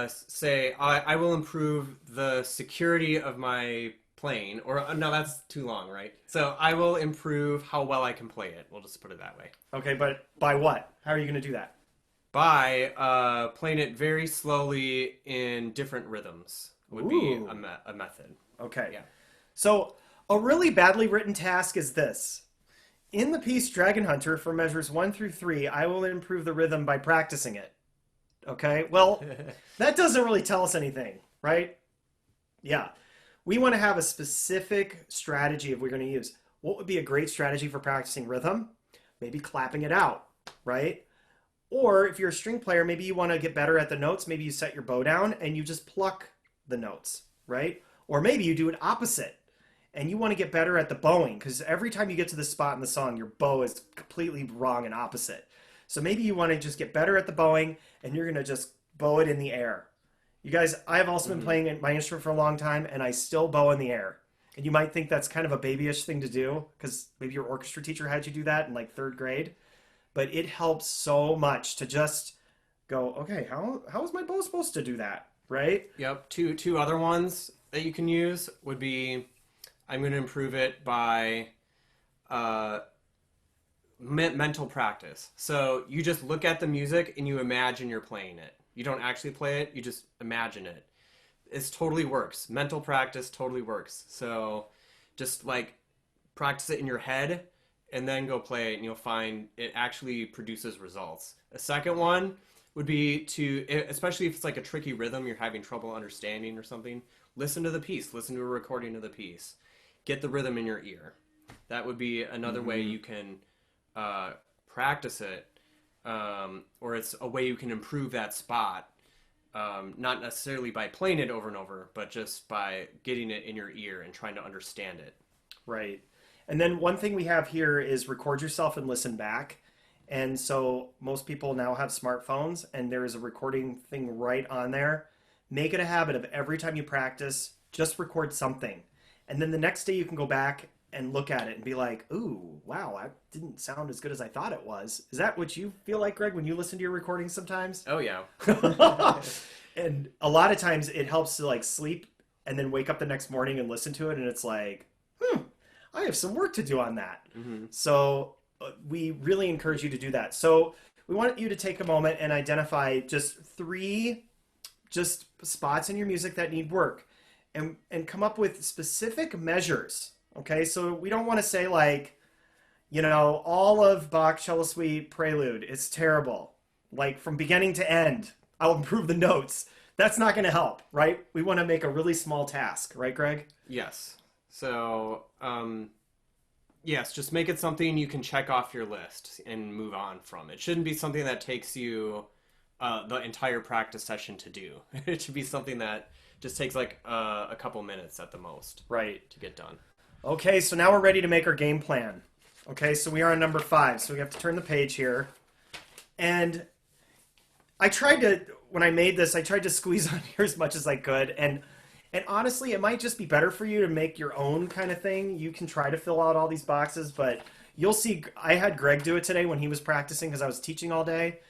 say I will improve the security of my playing, or no, that's too long, right? So I will improve how well I can play it. We'll just put it that way. Okay, but by what? How are you going to do that? By playing it very slowly in different rhythms would be Ooh. a method. Okay. Yeah. So a really badly written task is this. In the piece Dragon Hunter for measures 1 through 3, I will improve the rhythm by practicing it. Okay? Well, that doesn't really tell us anything, right? Yeah. We want to have a specific strategy if we're going to use. What would be a great strategy for practicing rhythm? Maybe clapping it out, right? Or if you're a string player, maybe you want to get better at the notes. Maybe you set your bow down and you just pluck the notes, right? Or maybe you do it opposite and you want to get better at the bowing because every time you get to this spot in the song, your bow is completely wrong and opposite. So maybe you want to just get better at the bowing and you're going to just bow it in the air. You guys, I've also been playing my instrument for a long time and I still bow in the air. And you might think that's kind of a babyish thing to do because maybe your orchestra teacher had you do that in like third grade. But it helps so much to just go, okay, how is my bow supposed to do that, right? Yep. Two other ones that you can use would be I'm going to improve it by mental practice. So you just look at the music and you imagine you're playing it. You don't actually play it, you just imagine it. It totally works. Mental practice totally works. So just like practice it in your head and then go play it and you'll find it actually produces results. A second one would be to, especially if it's like a tricky rhythm you're having trouble understanding or something, listen to the piece, listen to a recording of the piece. Get the rhythm in your ear. That would be another way you can practice it, or it's a way you can improve that spot. Not necessarily by playing it over and over, but just by getting it in your ear and trying to understand it. Right. And then one thing we have here is record yourself and listen back. And so most people now have smartphones and there is a recording thing right on there. Make it a habit of every time you practice, just record something. And then the next day you can go back and look at it and be like, ooh, wow, that didn't sound as good as I thought it was. Is that what you feel like, Greg, when you listen to your recordings sometimes? Oh, yeah. And a lot of times it helps to like sleep and then wake up the next morning and listen to it. And it's like, I have some work to do on that. So we really encourage you to do that. So we want you to take a moment and identify just 3 just spots in your music that need work and come up with specific measures. Okay, so we don't want to say like, you know, all of Bach Cello Suite Prelude is terrible. Like from beginning to end, I'll improve the notes. That's not going to help, right? We want to make a really small task, right, Greg? Yes. So, yes, just make it something you can check off your list and move on from. It shouldn't be something that takes you the entire practice session to do. It should be something that just takes like a couple minutes at the most, right, to get done. Okay, so now we're ready to make our game plan. Okay, so we are on number 5. So we have to turn the page here. And I tried to, when I made this, I tried to squeeze on here as much as I could. And honestly, it might just be better for you to make your own kind of thing. You can try to fill out all these boxes, but you'll see, I had Greg do it today when he was practicing because I was teaching all day.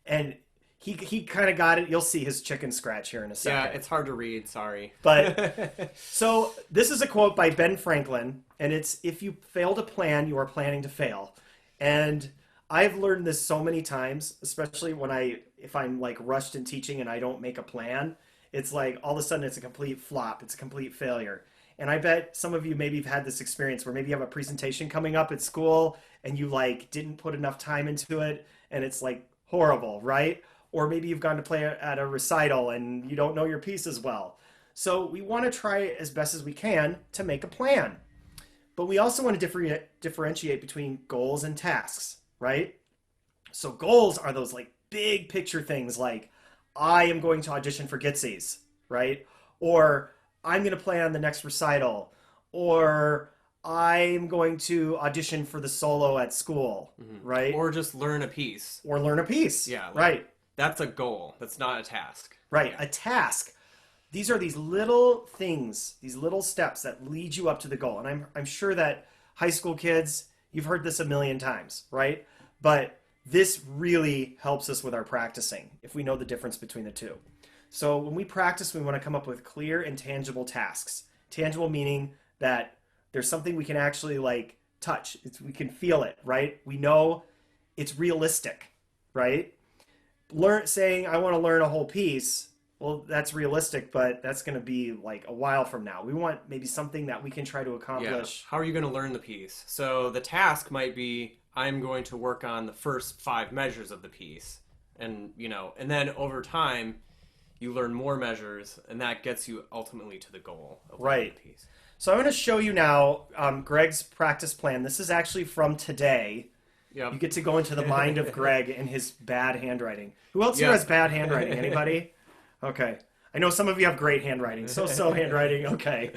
And he kind of got it. You'll see his chicken scratch here in a second. Yeah, it's hard to read, sorry. But so this is a quote by Ben Franklin, and it's, if you fail to plan, you are planning to fail. And I've learned this so many times, especially if I'm like rushed in teaching and I don't make a plan. It's like all of a sudden it's a complete flop. It's a complete failure. And I bet some of you maybe have had this experience where maybe you have a presentation coming up at school and you like didn't put enough time into it and it's like horrible, right? Or maybe you've gone to play at a recital and you don't know your piece as well. So we want to try as best as we can to make a plan. But we also want to differentiate between goals and tasks, right? So goals are those like big picture things like, I am going to audition for GTCYS, right? Or I'm going to play on the next recital. Or I'm going to audition for the solo at school, right? Or just learn a piece. Or learn a piece, Yeah, like, right? That's a goal. That's not a task. Right, Yeah. a task. These are these little things, these little steps that lead you up to the goal. And I'm sure that high school kids, you've heard this a million times, right? But this really helps us with our practicing if we know the difference between the two. So when we practice, we want to come up with clear and tangible tasks. Tangible meaning that there's something we can actually like touch. We can feel it, right? We know it's realistic, right? Saying I want to learn a whole piece. Well, that's realistic, but that's going to be like a while from now. We want maybe something that we can try to accomplish. Yeah. How are you going to learn the piece? So the task might be I'm going to work on the first 5 measures of the piece. And, and then over time, you learn more measures, and that gets you ultimately to the goal of learning the piece. So I'm going to show you now Greg's practice plan. This is actually from today. Yep. You get to go into the mind of Greg and his bad handwriting. Who else here has bad handwriting? Anybody? Okay. I know some of you have great handwriting. So handwriting. Okay.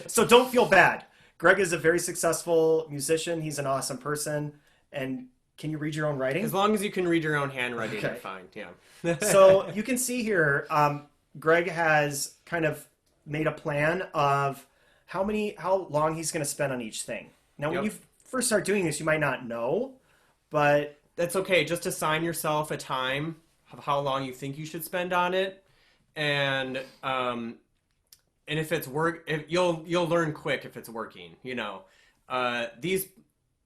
So don't feel bad. Greg is a very successful musician. He's an awesome person. And can you read your own writing? As long as you can read your own handwriting, you're fine. Yeah. So you can see here, Greg has kind of made a plan of how long he's going to spend on each thing. Now, when you first start doing this, you might not know, but that's okay. Just assign yourself a time of how long you think you should spend on it, and if it's you'll learn quick if it's working.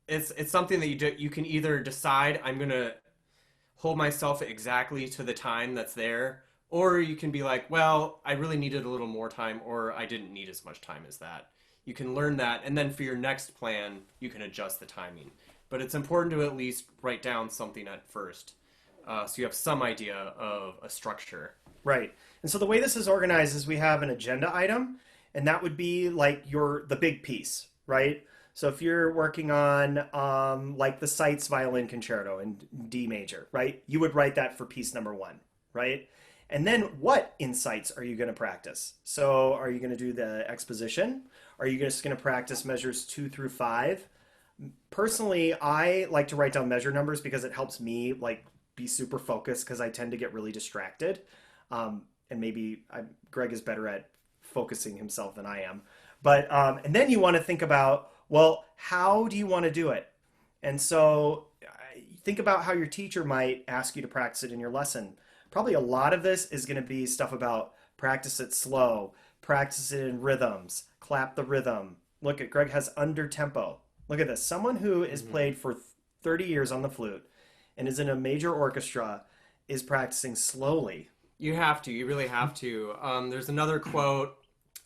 It's something that you can either decide I'm gonna hold myself exactly to the time that's there, or you can be like, well, I really needed a little more time, or I didn't need as much time as that. You can learn that, and then for your next plan, you can adjust the timing. But it's important to at least write down something at first, so you have some idea of a structure. Right. And so the way this is organized is we have an agenda item, and that would be like the big piece, right? So if you're working on like the Seitz violin concerto in D major, right? You would write that for piece number 1, right? And then what insights are you going to practice? So are you going to do the exposition? Are you just going to practice measures 2 through 5? Personally, I like to write down measure numbers because it helps me like be super focused because I tend to get really distracted. And maybe Greg is better at focusing himself than I am. But and then you want to think about, well, how do you want to do it? And so think about how your teacher might ask you to practice it in your lesson. Probably a lot of this is going to be stuff about practice it slow, practice it in rhythms, clap the rhythm. Look at Greg has under tempo. Look at this. Someone who is played for 30 years on the flute and is in a major orchestra is practicing slowly. You have to. You really have to. There's another quote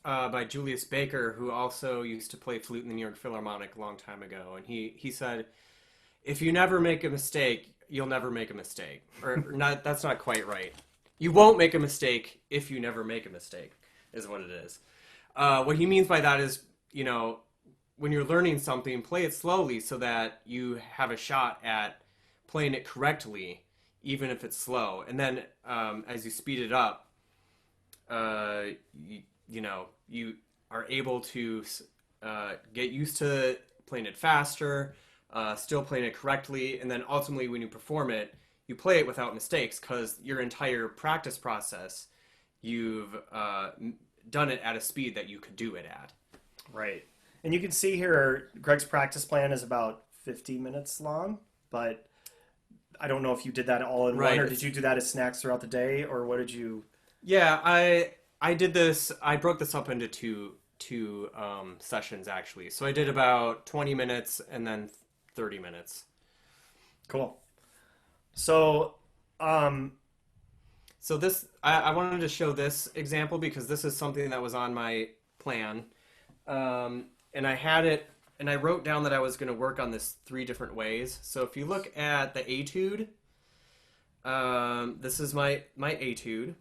by Julius Baker, who also used to play flute in the New York Philharmonic a long time ago. And he said, if you never make a mistake, you'll never make a mistake. Or not. That's not quite right. You won't make a mistake if you never make a mistake, is what it is. What he means by that is, when you're learning something, play it slowly so that you have a shot at playing it correctly, even if it's slow. And then as you speed it up, you are able to get used to playing it faster, still playing it correctly, and then ultimately when you perform it, you play it without mistakes because your entire practice process, you've done it at a speed that you could do it at. Right. And you can see here, Greg's practice plan is about 50 minutes long, but I don't know if you did that all in one, or did you do that as snacks throughout the day, or what did you? Yeah, I did this. I broke this up into two sessions actually. So I did about 20 minutes and then 30 minutes. Cool. So, so this I wanted to show this example because this is something that was on my plan, and I had it. And I wrote down that I was going to work on this 3 different ways. So if you look at the etude, this is my etude.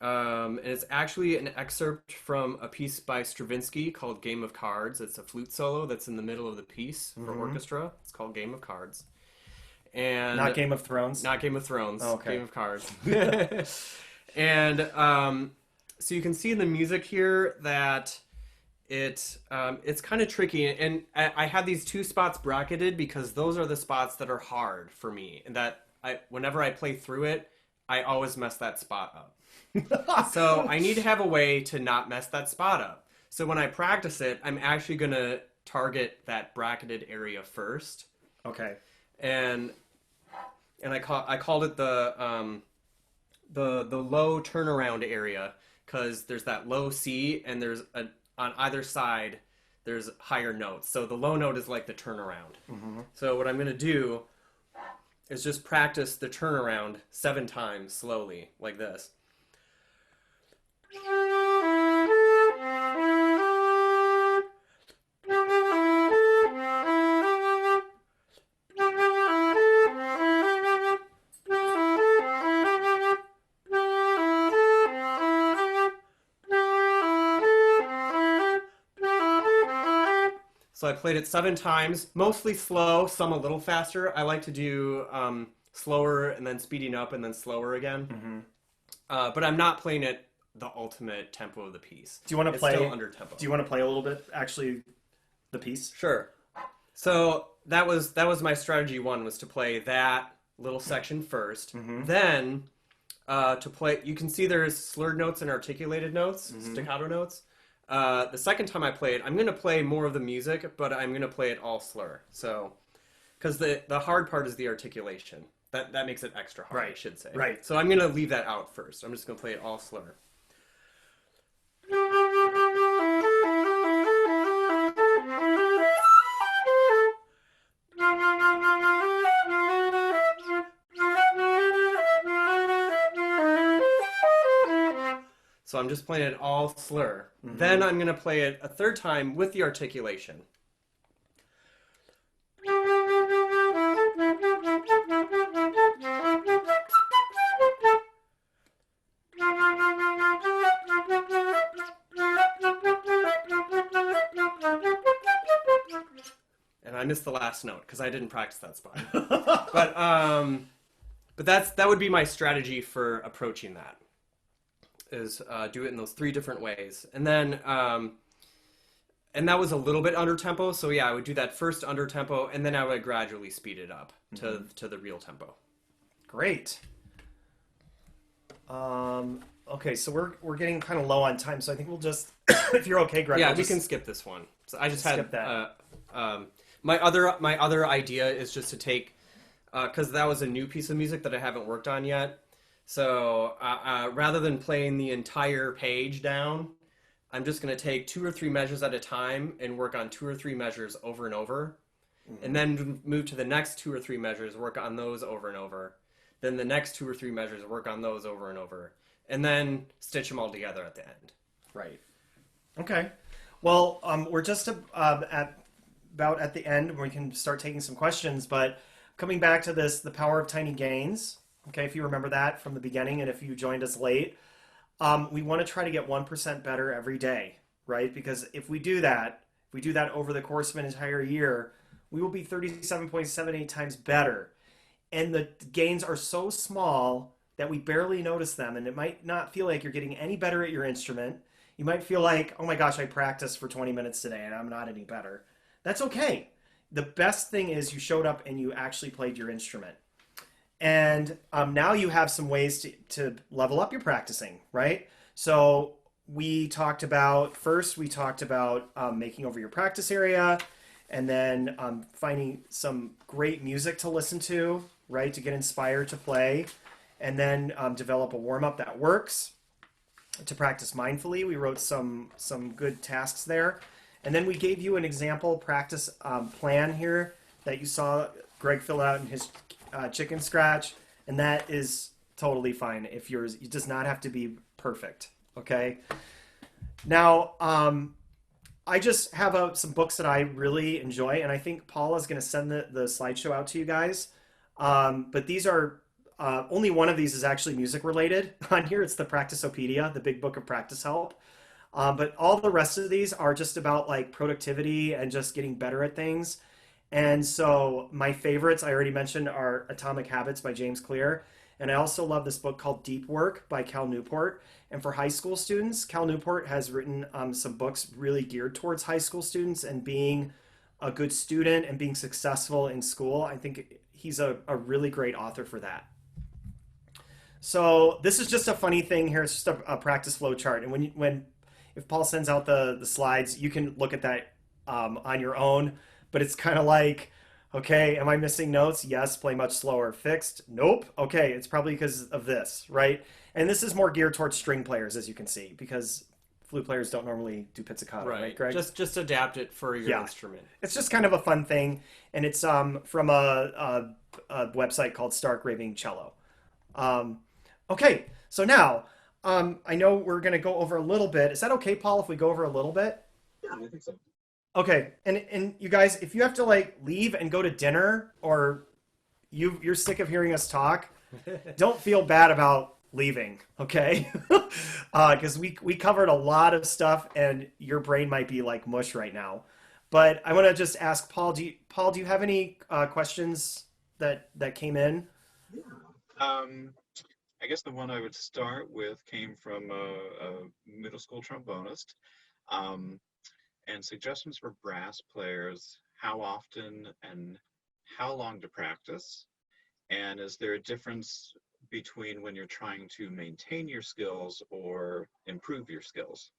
And it's actually an excerpt from a piece by Stravinsky called Game of Cards. It's a flute solo that's in the middle of the piece for orchestra. It's called Game of Cards. And not Game of Thrones? Not Game of Thrones. Oh, okay. Game of Cards. And so you can see in the music here that it's kind of tricky, and I had these 2 spots bracketed because those are the spots that are hard for me, and that whenever I play through it, I always mess that spot up. So I need to have a way to not mess that spot up. So when I practice it, I'm actually going to target that bracketed area first. Okay. And I called it the the low turnaround area, because there's that low C and there's on either side there's higher notes. So the low note is like the turnaround. So what I'm going to do is just practice the turnaround 7 times slowly like this. So I played it 7 times, mostly slow, some a little faster. I like to do slower and then speeding up and then slower again. But I'm not playing it the ultimate tempo of the piece. Do you want to It's play? still under tempo. Do you want to play a little bit? Actually, the piece. Sure. So that was my strategy 1, was to play that little section first. Then to play, you can see there's slurred notes and articulated notes, staccato notes. The second time I play it, I'm going to play more of the music, but I'm going to play it all slur. So, because the hard part is the articulation. That makes it extra hard, I should say. Right. So I'm going to leave that out first. I'm just going to play it all slur. So I'm just playing it all slur. Then I'm going to play it a third time with the articulation. And I missed the last note because I didn't practice that spot. But that would be my strategy for approaching that. Is do it in those 3 different ways. And then and that was a little bit under tempo, so yeah, I would do that first under tempo and then I would gradually speed it up to the real tempo. Great. Okay, so we're getting kind of low on time, so I think we'll just if you're okay, Greg. Yeah, we'll we just can skip this one. So I just skip had that. my other idea is just to take because that was a new piece of music that I haven't worked on yet. So rather than playing the entire page down, I'm just going to take 2 or 3 measures at a time and work on 2 or 3 measures over and over. And then move to the next 2 or 3 measures, work on those over and over. Then the next 2 or 3 measures, work on those over and over. And then stitch them all together at the end. Right. Okay. Well, we're just about at the end where we can start taking some questions, but coming back to this, the power of tiny gains. Okay, if you remember that from the beginning, and if you joined us late, we want to try to get 1% better every day, right? Because if we do that over the course of an entire year, we will be 37.78 times better. And the gains are so small that we barely notice them, and it might not feel like you're getting any better at your instrument. You might feel like, oh my gosh, I practiced for 20 minutes today and I'm not any better. That's okay. The best thing is you showed up and you actually played your instrument. And now you have some ways to level up your practicing, right? So we talked about making over your practice area, and then finding some great music to listen to, right, to get inspired to play, and then develop a warm-up that works to practice mindfully. We wrote some good tasks there. And then we gave you an example practice plan here that you saw Greg fill out in his chicken scratch, and that is totally fine if yours. It does not have to be perfect, okay? Now, I just have some books that I really enjoy, and I think Paula's going to send the slideshow out to you guys. But these are, only one of these is actually music related on here. It's the Practiceopedia, the big book of practice help. But all the rest of these are just about like productivity and just getting better at things. And so my favorites, I already mentioned, are Atomic Habits by James Clear. And I also love this book called Deep Work by Cal Newport. And for high school students, Cal Newport has written some books really geared towards high school students and being a good student and being successful in school. I think he's a really great author for that. So this is just a funny thing here. It's just a practice flow chart. And if Paul sends out the slides, you can look at that on your own. But it's kind of like Okay, am I missing notes? Yes, play much slower. Fixed? Nope. Okay, it's probably because of this, right? And this is more geared towards string players, as you can see, because flute players don't normally do pizzicato, right, Right. Greg? Just adapt it for your Yeah, instrument. it's just kind of a fun thing, and it's from a website called Stark Raving Cello. Um, okay, so now I know we're gonna go over a little bit. Is that okay, Paul, if we go over a little bit? Yeah, I think so. Okay, and you guys, if you have to like leave and go to dinner, or you're sick of hearing us talk, don't feel bad about leaving, okay? Because we covered a lot of stuff, and your brain might be like mush right now. But I want to just ask Paul. Paul, do you have any questions that came in? Yeah. Um, I guess the one I would start with came from a middle school trombonist, um, and suggestions for brass players, how often and how long to practice, and is there a difference between when you're trying to maintain your skills or improve your skills?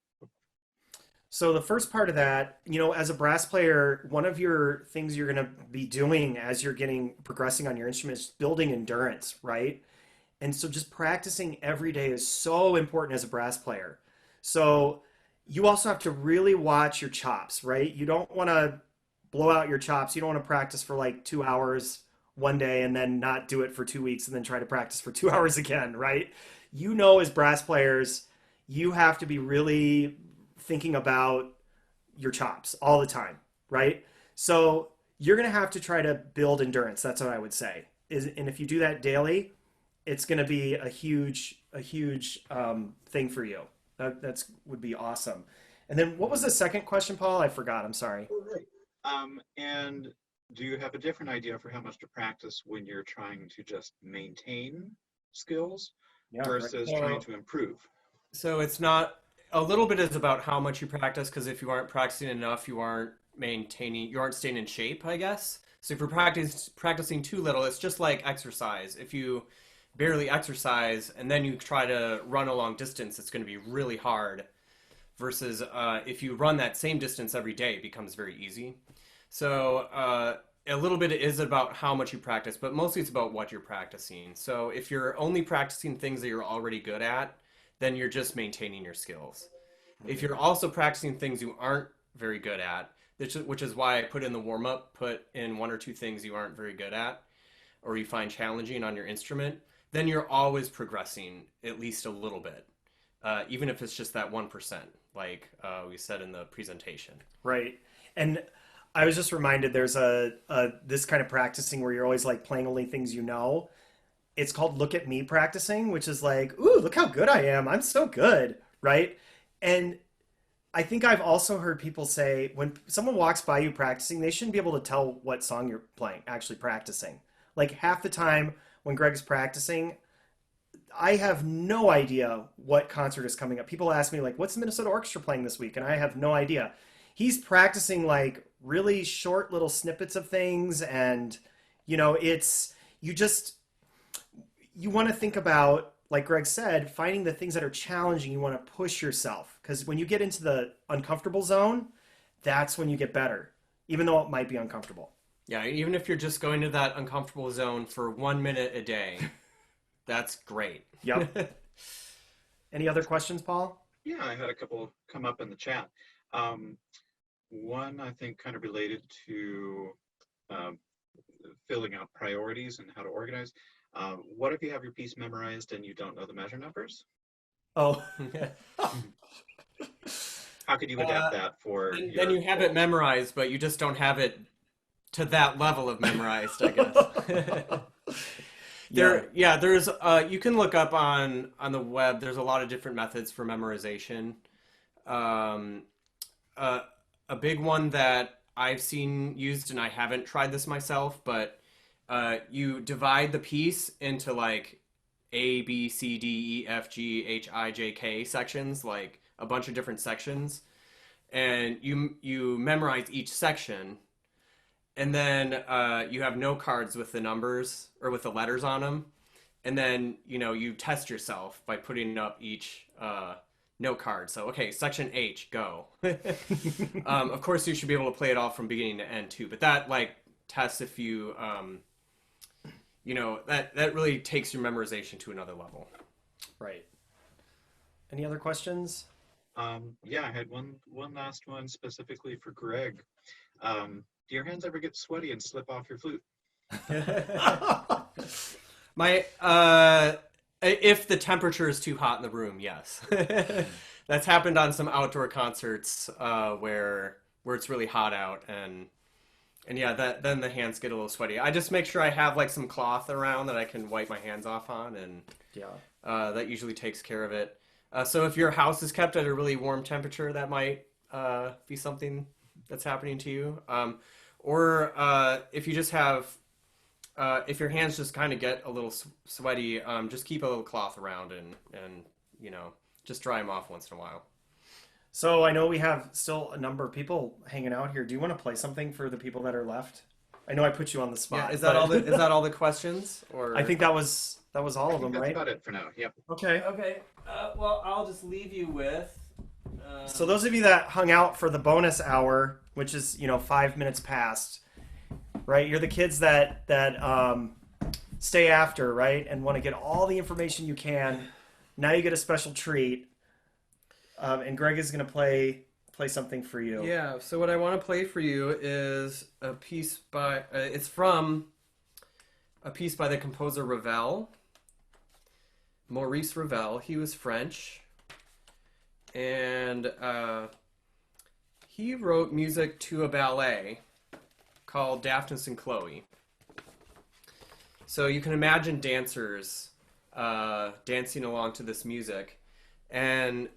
So the first part of that, as a brass player, one of your things you're going to be doing as you're getting progressing on your instrument is building endurance, right? And so just practicing every day is so important as a brass player. So you also have to really watch your chops, right? You don't want to blow out your chops. You don't want to practice for like 2 hours one day and then not do it for 2 weeks and then try to practice for 2 hours again, right? As brass players, you have to be really thinking about your chops all the time, right? So you're going to have to try to build endurance. That's what I would say. And if you do that daily, it's going to be a huge thing for you. That's would be awesome. And then what was the second question, Paul? I forgot. I'm sorry. Oh, right. And do you have a different idea for how much to practice when you're trying to just maintain skills Yeah, great. versus trying So, to improve? so it's not a little bit is about how much you practice because if you aren't practicing enough, you aren't staying in shape, I guess. So if you're practicing too little, it's just like exercise. If you barely exercise and then you try to run a long distance, it's going to be really hard. Versus if you run that same distance every day, it becomes very easy. So a little bit is about how much you practice, but mostly it's about what you're practicing. So if you're only practicing things that you're already good at, then you're just maintaining your skills. If you're also practicing things you aren't very good at, which is why I put in the warm up, put in one or two things you aren't very good at or you find challenging on your instrument, then you're always progressing at least a little bit, even if it's just that 1%, like we said in the presentation. Right. And I was just reminded there's a this kind of practicing where you're always like playing only things you know. It's called look at me practicing, which is like, ooh, look how good I am. I'm so good, right? And I think I've also heard people say when someone walks by you practicing, they shouldn't be able to tell what song you're playing, actually practicing. Like half the time when Greg's practicing, I have no idea what concert is coming up. People ask me like, "What's the Minnesota Orchestra playing this week?" And I have no idea. He's practicing like really short little snippets of things, and it's you just you want to think about, like Greg said, finding the things that are challenging. You want to push yourself because when you get into the uncomfortable zone, that's when you get better, even though it might be uncomfortable. Yeah, even if you're just going to that uncomfortable zone for 1 minute a day, that's great. Yep. Any other questions, Paul? Yeah, I had a couple come up in the chat. Um, One, I think, kind of related to um, filling out priorities and how to organize. What if you have your piece memorized and you don't know the measure numbers? Oh, How could you uh, adapt that for then your you have it goals? memorized, but you just don't have it to that level of memorized, I guess. yeah. There's you can look up on the web. There's a lot of different methods for memorization. Um, uh, a big one that I've seen used, and I haven't tried this myself, but you divide the piece into like A, B, C, D, E, F, G, H, I, J, K sections, like a bunch of different sections, and you memorize each section, and then you have note cards with the numbers or with the letters on them, and then you test yourself by putting up each note card. So okay, section H, go. Of course, you should be able to play it all from beginning to end too, but that like tests if you, that really takes your memorization to another level. Right. Any other questions? Yeah, I had one last one specifically for Greg. Do your hands ever get sweaty and slip off your flute? My if the temperature is too hot in the room, yes. That's happened on some outdoor concerts where it's really hot out, and yeah, then the hands get a little sweaty. I just make sure I have like some cloth around that I can wipe my hands off on, and that usually takes care of it. So if your house is kept at a really warm temperature, that might be something that's happening to you. Or if you just have, if your hands just kind of get a little sweaty, just keep a little cloth around and just dry them off once in a while. So I know we have still a number of people hanging out here. Do you want to play something for the people that are left? I know I put you on the spot. Yeah, is that all the questions? Or I think that was all of them, That's right? about it for now. Yep. Okay. Okay. Well, I'll just leave you with. So those of you that hung out for the bonus hour, which is 5 minutes past, right? You're the kids that stay after, right, and want to get all the information you can. Now you get a special treat, and Greg is going to play something for you. Yeah. So what I want to play for you is a piece by. It's from a piece by the composer Ravel. Maurice Ravel. He was French. And he wrote music to a ballet called Daphnis and Chloe. So you can imagine dancers dancing along to this music. And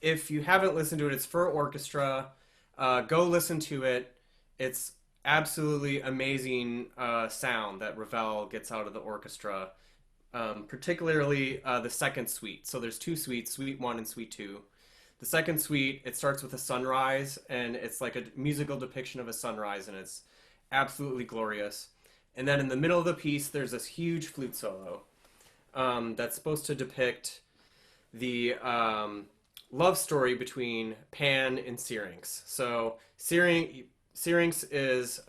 if you haven't listened to it, it's for orchestra. Go listen to it. It's absolutely amazing sound that Ravel gets out of the orchestra. Particularly the second suite. So there's two suites, suite 1 and suite 2. The second suite, it starts with a sunrise, and it's like a musical depiction of a sunrise, and it's absolutely glorious. And then in the middle of the piece, there's this huge flute solo that's supposed to depict the love story between Pan and Syrinx. So Syrinx is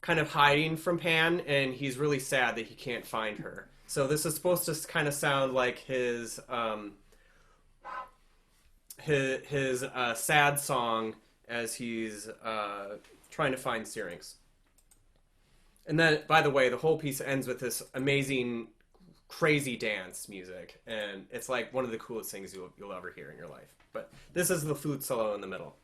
kind of hiding from Pan, and he's really sad that he can't find her. So this is supposed to kind of sound like his sad song as he's trying to find Syrinx. And then, by the way, the whole piece ends with this amazing, crazy dance music, and it's like one of the coolest things you'll ever hear in your life. But this is the flute solo in the middle.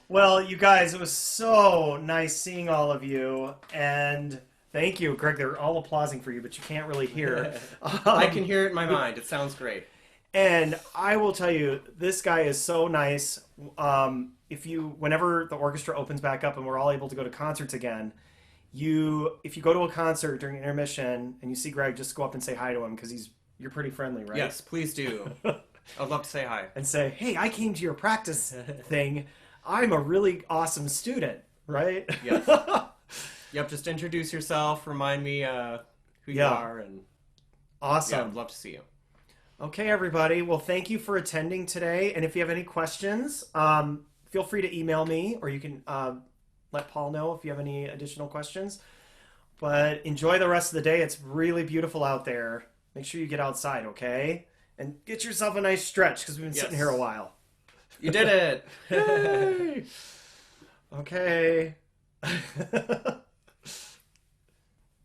Well, you guys, it was so nice seeing all of you, and thank you, Greg. They're all applauding for you, but you can't really hear. I can hear it in my mind. It sounds great. And I will tell you, this guy is so nice. Whenever the orchestra opens back up and we're all able to go to concerts again, if you go to a concert during intermission and you see Greg, just go up and say hi to him because you're pretty friendly, right? Yes, please do. I'd love to say hi. And say, hey, I came to your practice thing. I'm a really awesome student, right? Yes. Yep, just introduce yourself, remind me who you are, and awesome. Yeah, I'd love to see you. Okay, everybody. Well, thank you for attending today. And if you have any questions, feel free to email me, or you can let Paul know if you have any additional questions. But enjoy the rest of the day. It's really beautiful out there. Make sure you get outside, okay? And get yourself a nice stretch because we've been sitting here a while. You did it! Yay! Okay.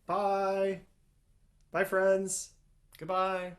Bye. Bye, friends. Goodbye.